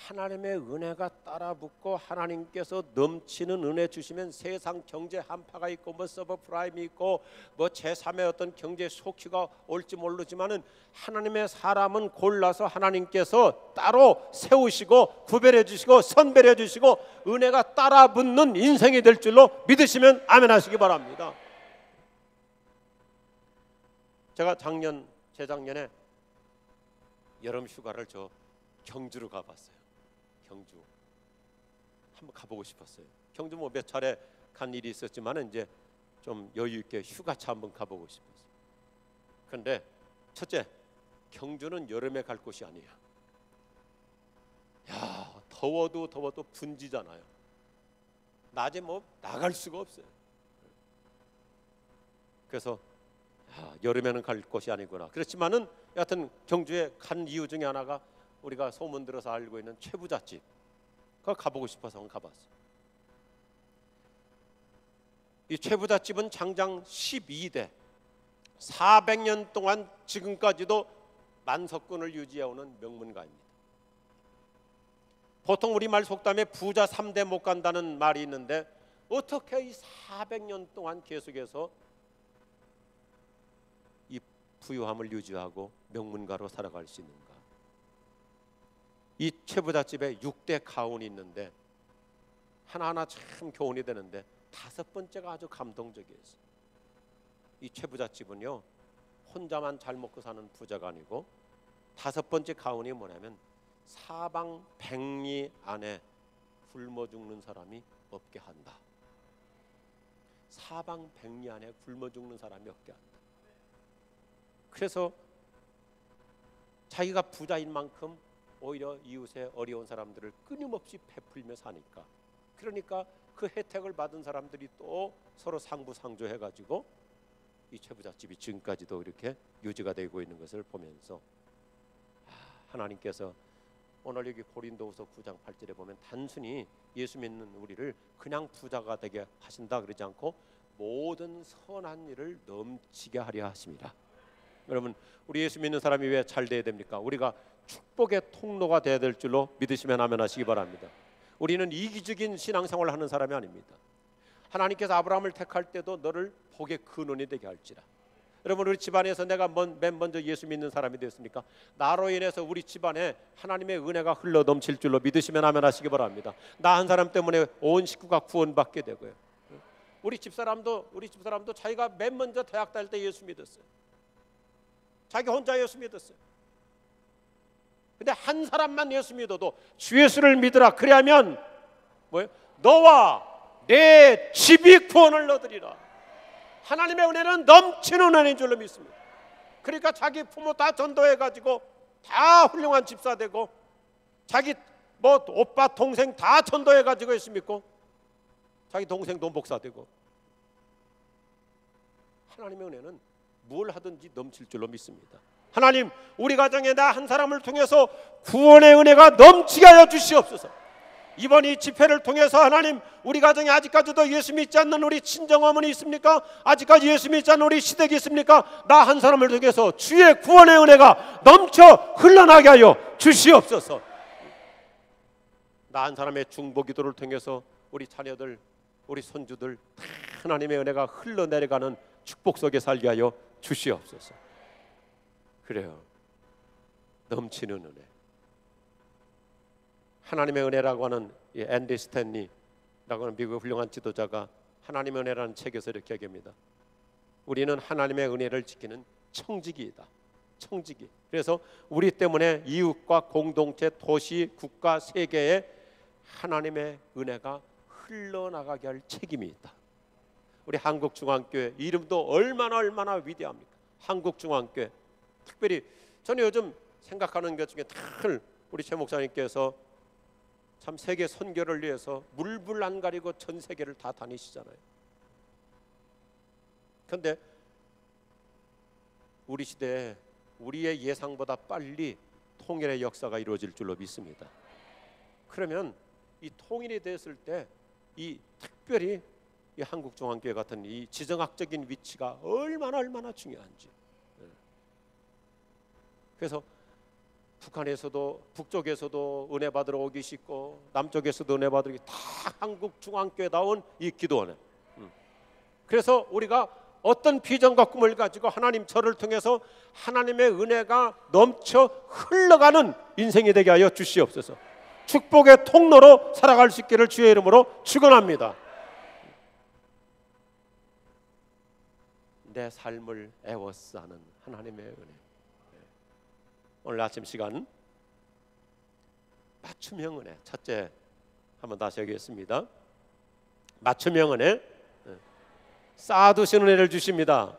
하나님의 은혜가 따라붙고 하나님께서 넘치는 은혜 주시면 세상 경제 한파가 있고 뭐 서브프라임이 있고 뭐 제3의 어떤 경제 쇼크가 올지 모르지만은 하나님의 사람은 골라서 하나님께서 따로 세우시고 구별해 주시고 선별해 주시고 은혜가 따라붙는 인생이 될 줄로 믿으시면 아멘 하시기 바랍니다. 제가 재작년에 여름 휴가를 저 경주로 가봤어요. 경주 한번 가보고 싶었어요. 경주 뭐 몇 차례 간 일이 있었지만은 이제 좀 여유 있게 휴가차 한번 가보고 싶었어요. 그런데 첫째, 경주는 여름에 갈 곳이 아니에요. 야, 더워도 분지잖아요. 낮에 뭐 나갈 수가 없어요. 그래서 여름에는 갈 곳이 아니구나. 그렇지만은 여하튼 경주에 간 이유 중에 하나가 우리가 소문 들어서 알고 있는 최부잣집, 그걸 가보고 싶어서 가봤어요. 이 최부잣집은 장장 12대 400년 동안 지금까지도 만석군을 유지해오는 명문가입니다. 보통 우리말 속담에 부자 3대 못 간다는 말이 있는데 어떻게 이 400년 동안 계속해서 이 부유함을 유지하고 명문가로 살아갈 수 있는가? 이 최부잣집에 6대 가훈이 있는데 하나하나 참 교훈이 되는데 5번째가 아주 감동적이었어요. 이 최부잣집은요, 혼자만 잘 먹고 사는 부자가 아니고 5번째 가훈이 뭐냐면 사방 백리 안에 굶어 죽는 사람이 없게 한다. 사방 백리 안에 굶어 죽는 사람이 없게 한다. 그래서 자기가 부자인 만큼 오히려 이웃의 어려운 사람들을 끊임없이 베풀며 사니까, 그러니까 그 혜택을 받은 사람들이 또 서로 상부상조해가지고 이 최부잣집이 지금까지도 이렇게 유지가 되고 있는 것을 보면서 하나님께서 오늘 여기 고린도후서 9장 8절에 보면 단순히 예수 믿는 우리를 그냥 부자가 되게 하신다 그러지 않고 모든 선한 일을 넘치게 하려 하십니다. 여러분, 우리 예수 믿는 사람이 왜 잘 돼야 됩니까? 우리가 축복의 통로가 되어야 될 줄로 믿으시면 아멘 하시기 바랍니다. 우리는 이기적인 신앙생활을 하는 사람이 아닙니다. 하나님께서 아브라함을 택할 때도 너를 복의 근원이 되게 할지라. 여러분, 우리 집안에서 내가 맨 먼저 예수 믿는 사람이 되었습니까? 나로 인해서 우리 집안에 하나님의 은혜가 흘러 넘칠 줄로 믿으시면 아멘 하시기 바랍니다. 나 한 사람 때문에 온 식구가 구원받게 되고요. 우리 집사람도 자기가 맨 먼저 대학 다닐 때 예수 믿었어요. 자기 혼자 예수 믿었어요. 근데 한 사람만 예수 믿어도 주 예수를 믿으라. 그래야면 뭐예요? 너와 내 집이 구원을 얻으리라. 하나님의 은혜는 넘치는 은혜인 줄로 믿습니다. 그러니까 자기 부모 다 전도해가지고 다 훌륭한 집사 되고, 자기 뭐 오빠 동생 다 전도해가지고 예수 믿고, 자기 동생도 목사 되고, 하나님의 은혜는 뭘 하든지 넘칠 줄로 믿습니다. 하나님, 우리 가정에 나 한 사람을 통해서 구원의 은혜가 넘치게 하여 주시옵소서. 이번 이 집회를 통해서 하나님, 우리 가정에 아직까지도 예수 믿지 않는 우리 친정어머니 있습니까? 아직까지 예수 믿지 않는 우리 시댁이 있습니까? 나 한 사람을 통해서 주의 구원의 은혜가 넘쳐 흘러나게 하여 주시옵소서. 나 한 사람의 중보기도를 통해서 우리 자녀들, 우리 손주들 하나님의 은혜가 흘러내려가는 축복 속에 살게 하여 주시옵소서. 그래요, 넘치는 은혜. 하나님의 은혜라고 하는 이 앤디 스탠리라고 하는 미국의 훌륭한 지도자가 하나님의 은혜라는 책에서 이렇게 얘기합니다. 우리는 하나님의 은혜를 지키는 청지기이다. 청지기. 그래서 우리 때문에 이웃과 공동체, 도시, 국가, 세계에 하나님의 은혜가 흘러나가게 할 책임이 있다. 우리 한국중앙교회 이름도 얼마나 위대합니까? 한국중앙교회. 특별히 저는 요즘 생각하는 것 중에 늘 우리 최 목사님께서 참 세계 선교를 위해서 물불 안 가리고 전 세계를 다 다니시잖아요. 그런데 우리 시대에 우리의 예상보다 빨리 통일의 역사가 이루어질 줄로 믿습니다. 그러면 이 통일이 됐을 때 이 특별히 이 한국중앙교회 같은 이 지정학적인 위치가 얼마나 중요한지. 그래서 북한에서도, 북쪽에서도 은혜 받으러 오기 쉽고 남쪽에서도 은혜 받으러 오기, 다 한국중앙교회다운 이 기도원에. 그래서 우리가 어떤 비전과 꿈을 가지고 하나님, 저를 통해서 하나님의 은혜가 넘쳐 흘러가는 인생이 되게 하여 주시옵소서. 축복의 통로로 살아갈 수 있기를 주의 이름으로 축원합니다. 내 삶을 애워싸 하는 하나님의 은혜. 오늘 아침 시간 맞춤형 은혜 첫째 한번 다시 하겠습니다. 맞춤형 은혜. 쌓아두신 은혜를 주십니다.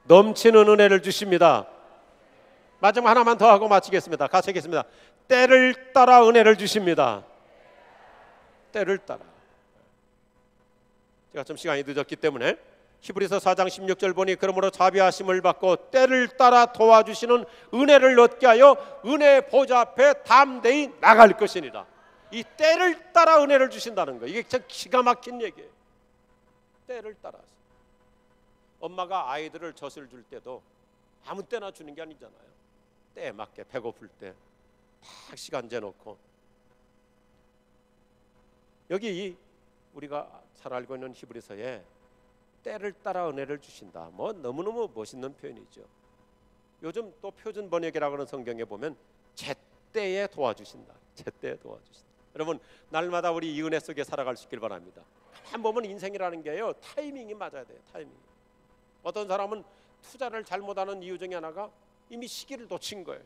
넘치는 은혜를 주십니다. 마지막 하나만 더 하고 마치겠습니다. 같이 하겠습니다. 때를 따라 은혜를 주십니다. 때를 따라. 제가 좀 시간이 늦었기 때문에 히브리서 4장 16절 보니 그러므로 자비하심을 받고 때를 따라 도와주시는 은혜를 얻게 하여 은혜의 보좌 앞에 담대히 나갈 것이니라. 이 때를 따라 은혜를 주신다는 거, 이게 참 기가 막힌 얘기예요. 때를 따라서. 엄마가 아이들을 젖을 줄 때도 아무 때나 주는 게 아니잖아요. 때에 맞게, 배고플 때 딱 시간 재놓고. 여기 우리가 잘 알고 있는 히브리서에 때를 따라 은혜를 주신다, 뭐 너무너무 멋있는 표현이죠. 요즘 또 표준 번역이라고 하는 성경에 보면 제때에 도와주신다, 제때에 도와주신다. 여러분, 날마다 우리 이 은혜 속에 살아갈 수 있길 바랍니다. 한 번은 인생이라는 게요, 타이밍이 맞아야 돼요. 타이밍. 어떤 사람은 투자를 잘못하는 이유 중에 하나가 이미 시기를 놓친 거예요.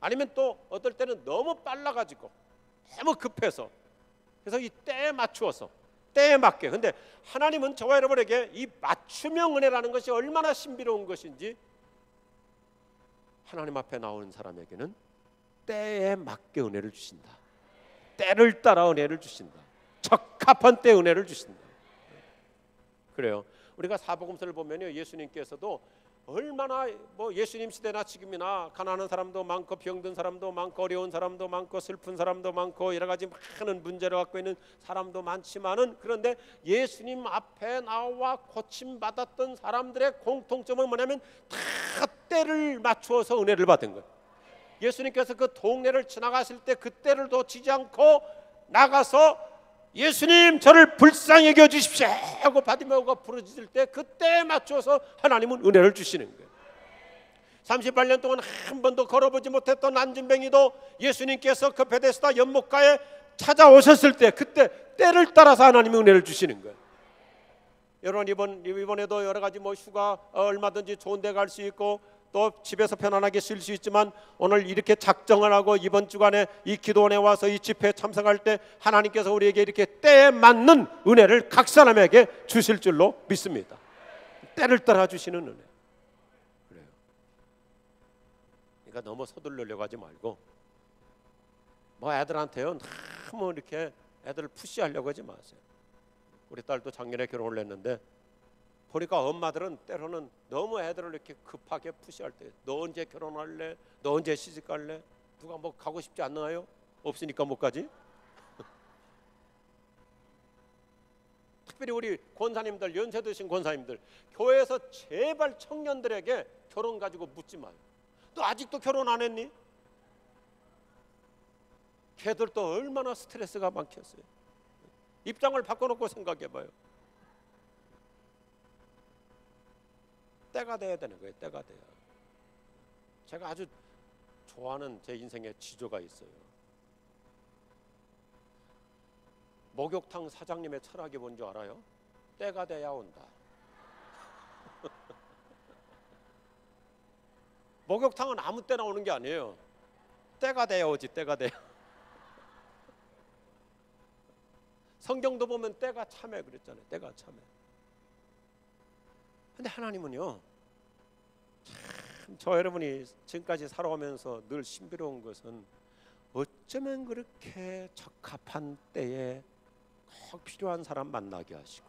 아니면 또 어떨 때는 너무 빨라가지고 너무 급해서. 그래서 이 때에 맞추어서, 때에 맞게. 근데 하나님은 저와 여러분에게 이 맞춤형 은혜라는 것이 얼마나 신비로운 것인지, 하나님 앞에 나오는 사람에게는 때에 맞게 은혜를 주신다. 때를 따라 은혜를 주신다. 적합한 때 은혜를 주신다. 그래요. 우리가 사복음서를 보면요, 예수님께서도 얼마나 뭐 예수님 시대나 지금이나 가난한 사람도 많고 병든 사람도 많고 어려운 사람도 많고 슬픈 사람도 많고 여러 가지 많은 문제를 갖고 있는 사람도 많지만은, 그런데 예수님 앞에 나와 고침 받았던 사람들의 공통점은 뭐냐면 다 때를 맞추어서 은혜를 받은 거예요. 예수님께서 그 동네를 지나가실 때 그 때를 놓치지 않고 나가서 예수님 저를 불쌍히 여겨 주십시오 하고 바디메오가 부르짖을 때 그때에 맞춰서 하나님은 은혜를 주시는 거예요. 38년 동안 한 번도 걸어보지 못했던 안진뱅이도 예수님께서 그 베데스다 연못가에 찾아오셨을 때 그때 때를 따라서 하나님이 은혜를 주시는 거예요. 여러분, 이번에도 여러 가지 뭐 휴가 얼마든지 좋은 데 갈 수 있고 또 집에서 편안하게 쉴 수 있지만, 오늘 이렇게 작정을 하고 이번 주간에 이 기도원에 와서 이 집회에 참석할 때 하나님께서 우리에게 이렇게 때에 맞는 은혜를 각 사람에게 주실 줄로 믿습니다. 때를 따라 주시는 은혜. 그래요. 그러니까 너무 서둘러려고 하지 말고, 뭐 애들한테요 너무 이렇게 애들을 푸시하려고 하지 마세요. 우리 딸도 작년에 결혼을 했는데 보니까 엄마들은 때로는 너무 애들을 이렇게 급하게 푸시할 때, 너 언제 결혼할래? 너 언제 시집 갈래? 누가 뭐 가고 싶지 않나요? 없으니까 못 가지? 특별히 우리 권사님들, 연세 드신 권사님들, 교회에서 제발 청년들에게 결혼 가지고 묻지 마요. 너 아직도 결혼 안 했니? 걔들도 얼마나 스트레스가 많겠어요. 입장을 바꿔놓고 생각해봐요. 때가 돼야 되는 거예요. 때가 돼야. 제가 아주 좋아하는 제 인생의 지조가 있어요. 목욕탕 사장님의 철학이 뭔지 알아요? 때가 돼야 온다. 목욕탕은 아무 때나 오는 게 아니에요. 때가 돼야 오지. 때가 돼야. 성경도 보면 때가 참해 그랬잖아요. 때가 참해. 근데 하나님은요, 참 저 여러분이 지금까지 살아오면서 늘 신비로운 것은 어쩌면 그렇게 적합한 때에 꼭 필요한 사람 만나게 하시고,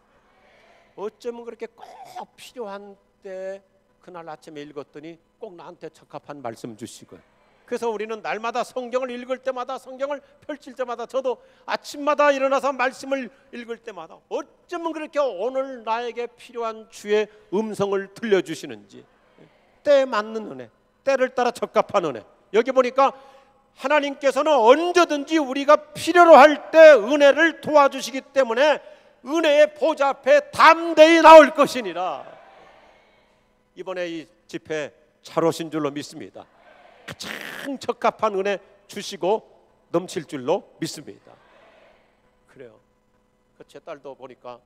어쩌면 그렇게 꼭 필요한 때 그날 아침에 읽었더니 꼭 나한테 적합한 말씀 주시고. 그래서 우리는 날마다 성경을 읽을 때마다, 성경을 펼칠 때마다, 저도 아침마다 일어나서 말씀을 읽을 때마다 어쩌면 그렇게 오늘 나에게 필요한 주의 음성을 들려주시는지, 때에 맞는 은혜, 때를 따라 적합한 은혜. 여기 보니까 하나님께서는 언제든지 우리가 필요로 할 때 은혜를 도와주시기 때문에 은혜의 보좌 앞에 담대히 나올 것이니라. 이번에 이 집회 잘 오신 줄로 믿습니다. 가장 적합한 은혜 주시고 넘칠 줄로 믿습니다. 그래요. 제 딸도 보니까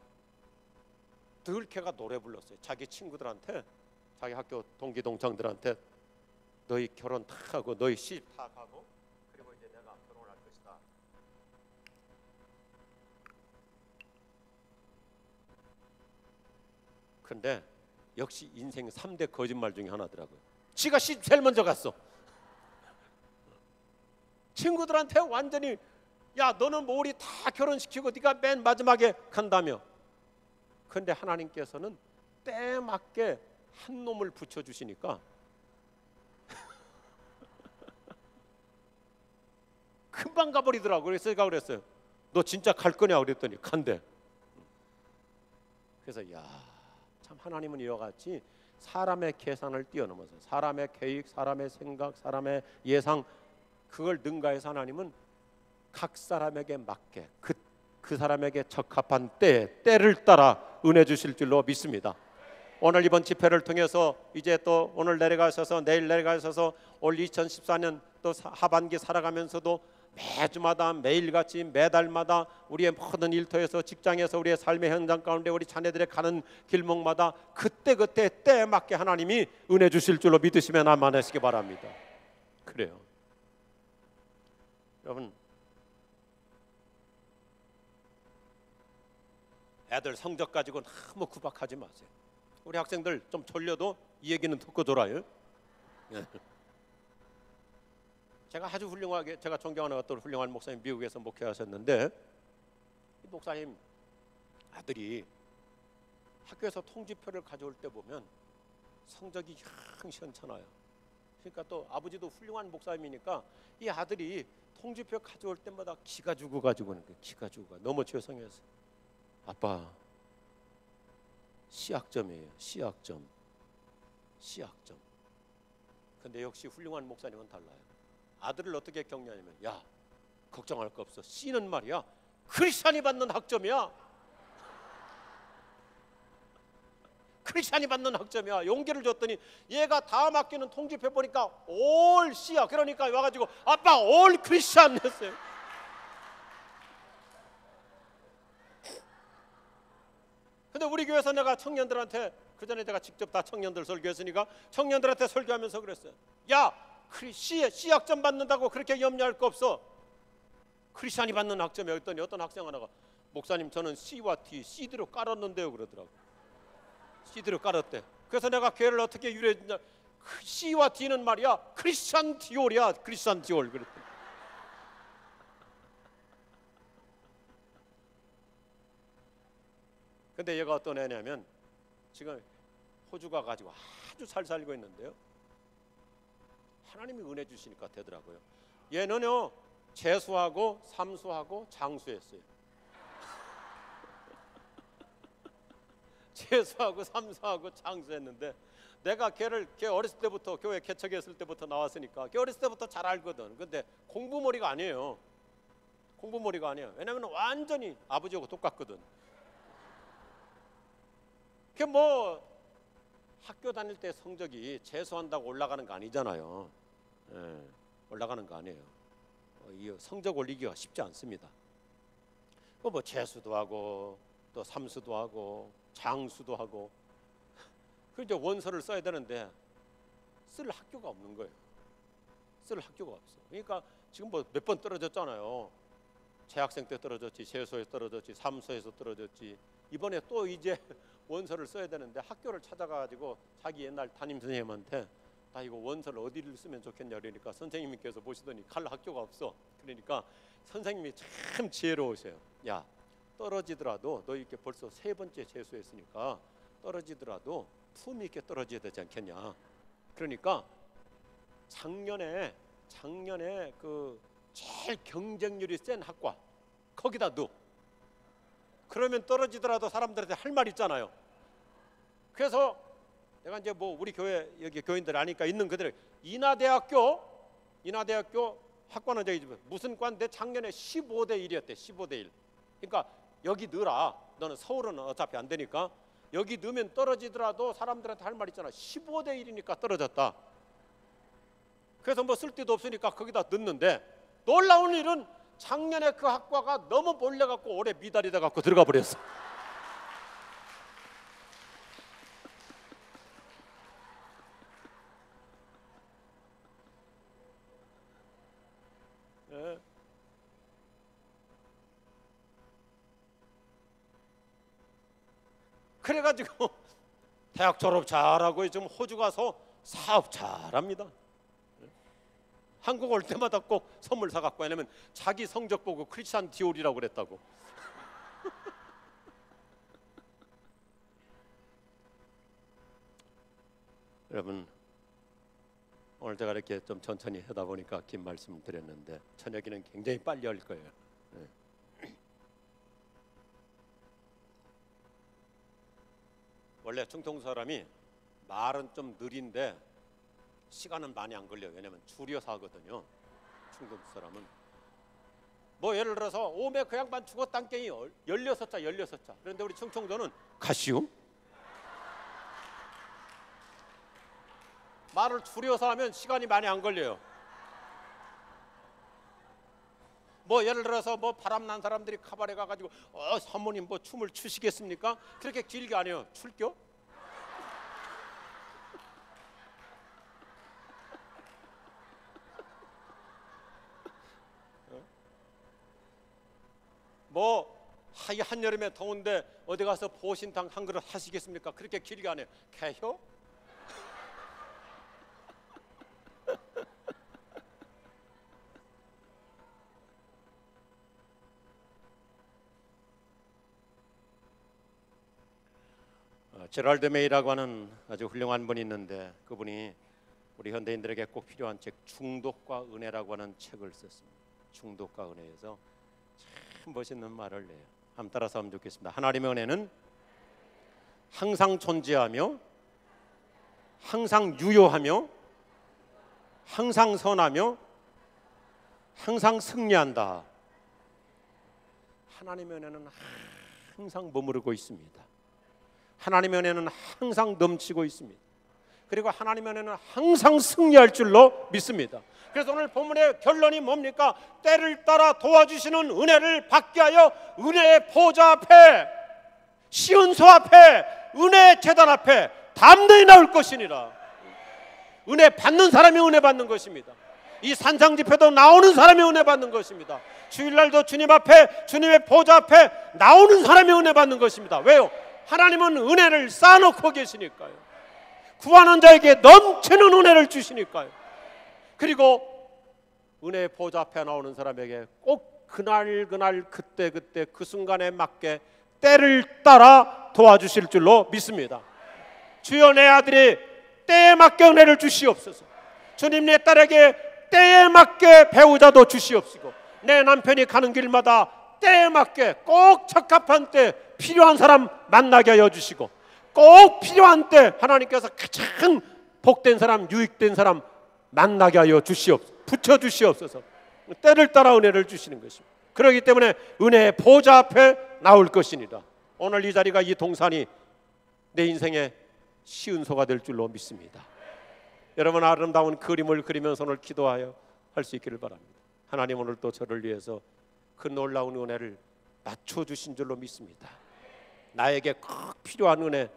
늘 걔가 노래 불렀어요. 자기 친구들한테, 자기 학교 동기 동창들한테 너희 결혼 다 하고 너희 시집 다 가고 그리고 이제 내가 결혼할 것이다. 그런데 역시 인생 3대 거짓말 중에 하나더라고요. 지가 시집 제일 먼저 갔어. 친구들한테 완전히, 야 너는 뭐 우리 다 결혼시키고 네가 맨 마지막에 간다며. 그런데 하나님께서는 때에 맞게 한 놈을 붙여주시니까 금방 가버리더라고요. 그래서 제가 그랬어요. 너 진짜 갈 거냐 그랬더니 간대. 그래서 참 하나님은 이와 같이 사람의 계산을 뛰어넘어서 사람의 계획, 사람의 생각, 사람의 예상, 그걸 능가해서 하나님은 각 사람에게 맞게 그 사람에게 적합한 때를 따라 은혜 주실 줄로 믿습니다. 오늘 이번 집회를 통해서 이제 또 오늘 내려가셔서 내일 내려가셔서 올 2014년 또 하반기 살아가면서도 매주마다 매일같이 매달마다 우리의 모든 일터에서 직장에서 우리의 삶의 현장 가운데 우리 자녀들의 가는 길목마다 그때그때 때에 맞게 하나님이 은혜 주실 줄로 믿으시면 아멘하시기 바랍니다. 그래요. 여러분, 애들 성적 가지고 너무 구박하지 마세요. 우리 학생들 좀 졸려도 이 얘기는 듣고 돌아요. 제가 아주 훌륭하게 제가 존경하는 어떤 훌륭한 목사님 미국에서 목회하셨는데 이 목사님 아들이 학교에서 통지표를 가져올 때 보면 성적이 영 시원찮아요. 그러니까 또 아버지도 훌륭한 목사님이니까 이 아들이 통지표 가져올 때마다 기가 죽어 가지고 오는 거예요. 기가 죽어. 너무 죄송해서 아빠 C학점이에요. C학점. 근데 역시 훌륭한 목사님은 달라요. 아들을 어떻게 격려하냐면 야 걱정할 거 없어. C는 말이야 크리스찬이 받는 학점이야. 크리스찬이 받는 학점이야. 용기를 줬더니 얘가 다음 학기는 통지표 보니까 올 C야. 그러니까 와가지고 아빠 올 크리스찬 했어요. 근데 우리 교회에서 내가 청년들한테 그전에 내가 직접 다 청년들 설교했으니까 청년들한테 설교하면서 그랬어요. 야 C 학점 받는다고 그렇게 염려할 거 없어. 크리스찬이 받는 학점이 했더니 어떤 학생 하나가 목사님 저는 C와 D C대로 깔았는데요 그러더라고. C대로 깔았대. 그래서 내가 걔를 어떻게 유래했냐, C와 D는 말이야 크리스찬 디올이야. 크리스찬 디올 그랬더니 근데 얘가 어떤 애냐면 지금 호주 가가지고 아주 잘 살고 있는데요. 하나님이 은혜 주시니까 되더라고요. 얘는요 재수하고 삼수하고 장수했어요. 재수하고 삼수하고 장수했는데 내가 걔 어렸을 때부터 교회 개척했을 때부터 나왔으니까 걔 어렸을 때부터 잘 알거든. 근데 공부머리가 아니에요. 공부머리가 아니에요. 왜냐면 완전히 아버지하고 똑같거든. 그 뭐 학교 다닐 때 성적이 재수한다고 올라가는 거 아니잖아요. 올라가는 거 아니에요. 이 성적 올리기가 쉽지 않습니다. 뭐 재수도 하고 또 삼수도 하고 장수도 하고 그 이제 원서를 써야 되는데 쓸 학교가 없는 거예요. 쓸 학교가 없어. 그러니까 지금 뭐 몇 번 떨어졌잖아요. 재학생 때 떨어졌지, 재수에서 떨어졌지, 삼수에서 떨어졌지. 이번에 또 이제 원서를 써야 되는데 학교를 찾아가지고 자기 옛날 담임 선생님한테 나 이거 원서를 어디를 쓰면 좋겠냐 그러니까 선생님께서 보시더니 갈 학교가 없어. 그러니까 선생님이 참 지혜로우세요. 야 떨어지더라도 너 이렇게 벌써 3번째 재수했으니까 떨어지더라도 품위 있게 떨어져야 되지 않겠냐. 그러니까 작년에 그 제일 경쟁률이 센 학과 거기다 넣어. 그러면 떨어지더라도 사람들한테 할 말 있잖아요. 그래서 내가 이제 뭐 우리 교회 여기 교인들 아니까 있는 그대로 인하대학교 학과는 저기 무슨 과인데 작년에 15대 1이었대. 15대 1. 그러니까 여기 넣으라. 너는 서울은 어차피 안 되니까 여기 넣으면 떨어지더라도 사람들한테 할 말 있잖아. 15대 1이니까 떨어졌다. 그래서 뭐 쓸 데도 없으니까 거기다 넣는데 놀라운 일은 작년에 그 학과가 너무 몰려갖고 올해 미달이 돼갖고 들어가 버렸어. 예. 그래가지고 대학 졸업 잘하고 지금 호주 가서 사업 잘합니다. 한국 올 때마다 꼭 선물 사갖고. 왜냐면 자기 성적 보고 크리스찬 디올이라고 그랬다고. 여러분, 오늘 제가 이렇게 좀 천천히 하다 보니까 긴 말씀을 드렸는데 저녁에는 굉장히 빨리 할 거예요. 원래 충청 사람이 말은 좀 느린데 시간은 많이 안 걸려요. 왜냐면 줄여서 하거든요. 충청 사람은 뭐 예를 들어서 오메 그 양반 죽었단 깽이 16자. 그런데 우리 충청도는 가시움? 말을 줄여서 하면 시간이 많이 안 걸려요. 뭐 예를 들어서 뭐 바람난 사람들이 카바레 가가지고 사모님 뭐 춤을 추시겠습니까? 그렇게 길게 안 해요. 출교? 뭐 한여름에 더운데 어디 가서 보신탕 한 그릇 하시겠습니까? 그렇게 길게 안 해요. 개효? 제랄드 메이라고 하는 아주 훌륭한 분이 있는데 그분이 우리 현대인들에게 꼭 필요한 책 중독과 은혜라고 하는 책을 썼습니다. 중독과 은혜에서 참 멋있는 말을 내요. 한번 따라서 하면 좋겠습니다. 하나님의 은혜는 항상 존재하며 항상 유효하며 항상 선하며 항상 승리한다. 하나님의 은혜는 항상 머무르고 있습니다. 하나님의 은혜는 항상 넘치고 있습니다. 그리고 하나님의 은혜는 항상 승리할 줄로 믿습니다. 그래서 오늘 본문의 결론이 뭡니까? 때를 따라 도와주시는 은혜를 받게 하여 은혜의 보좌 앞에, 시은소 앞에, 은혜의 제단 앞에 담대히 나올 것이니라. 은혜 받는 사람이 은혜 받는 것입니다. 이 산상 집회도 나오는 사람이 은혜 받는 것입니다. 주일날도 주님 앞에, 주님의 보좌 앞에 나오는 사람이 은혜 받는 것입니다. 왜요? 하나님은 은혜를 쌓아놓고 계시니까요. 구하는 자에게 넘치는 은혜를 주시니까요. 그리고 은혜의 보좌 앞에 나오는 사람에게 꼭 그날 그때 그 순간에 맞게 때를 따라 도와주실 줄로 믿습니다. 주여 내 아들이 때에 맞게 은혜를 주시옵소서. 주님 내 딸에게 때에 맞게 배우자도 주시옵시고 내 남편이 가는 길마다 때에 맞게 꼭 적합한 때 필요한 사람 만나게 하여 주시고 꼭 필요한 때 하나님께서 가장 복된 사람, 유익된 사람 만나게 하여 주시옵소서. 붙여주시옵소서. 때를 따라 은혜를 주시는 것입니다. 그렇기 때문에 은혜의 보좌 앞에 나올 것이니라. 오늘 이 자리가, 이 동산이 내 인생의 시은소가 될 줄로 믿습니다. 여러분 아름다운 그림을 그리면서 오늘 기도하여 할 수 있기를 바랍니다. 하나님 오늘 또 저를 위해서 그 놀라운 은혜를 낮춰주신 줄로 믿습니다. 나에게 꼭 필요한 은혜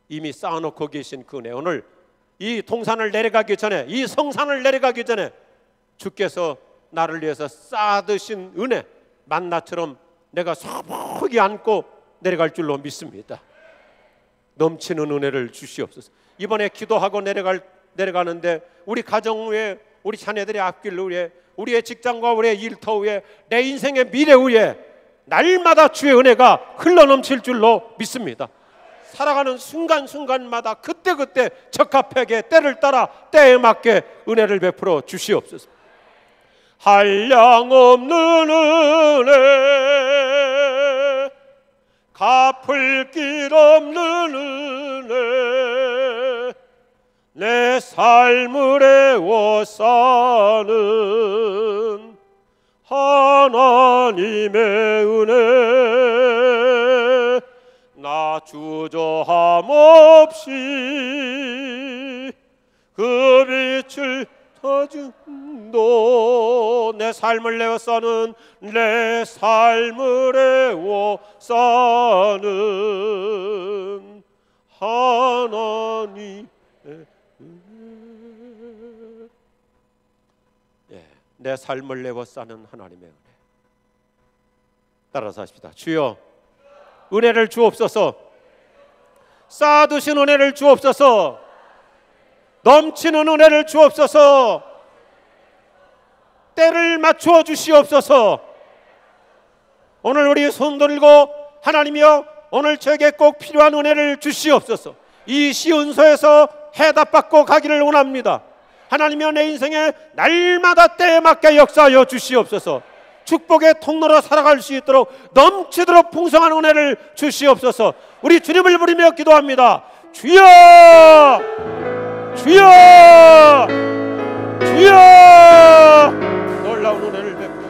이미 쌓아놓고 계신 그 은혜, 오늘 이 동산을 내려가기 전에, 이 성산을 내려가기 전에 주께서 나를 위해서 쌓아두신 은혜 만나처럼 내가 소복히 안고 내려갈 줄로 믿습니다. 넘치는 은혜를 주시옵소서. 이번에 기도하고 내려가는데 우리 가정 위에, 우리 자녀들의 앞길 위에, 우리의 직장과 우리의 일터 위에, 내 인생의 미래 위에 날마다 주의 은혜가 흘러넘칠 줄로 믿습니다. 살아가는 순간순간마다 그때그때 적합하게 때를 따라 때에 맞게 은혜를 베풀어 주시옵소서. 한량없는 은혜, 갚을 길 없는 은혜, 내 삶을 애워싸는 하나님의 은혜, 나 주저함 없이 그 빛을 터준도, 내 삶을 애워싸는, 내 삶을 애워싸는 하나님의 은혜. 내 삶을 애워싸는 하나님의 은혜. 따라서 하십시다. 주여 은혜를 주옵소서. 쌓아두신 은혜를 주옵소서. 넘치는 은혜를 주옵소서. 때를 맞추어 주시옵소서. 오늘 우리 손 들고 하나님이여 오늘 저에게 꼭 필요한 은혜를 주시옵소서. 이 시은소에서 해답받고 가기를 원합니다. 하나님이여, 내 인생에 날마다 때에 맞게 역사하여 주시옵소서. 축복의 통로로 살아갈 수 있도록 넘치도록 풍성한 은혜를 주시옵소서. 우리 주님을 부르며 기도합니다. 주여, 주여, 주여. 놀라운 은혜를 베푸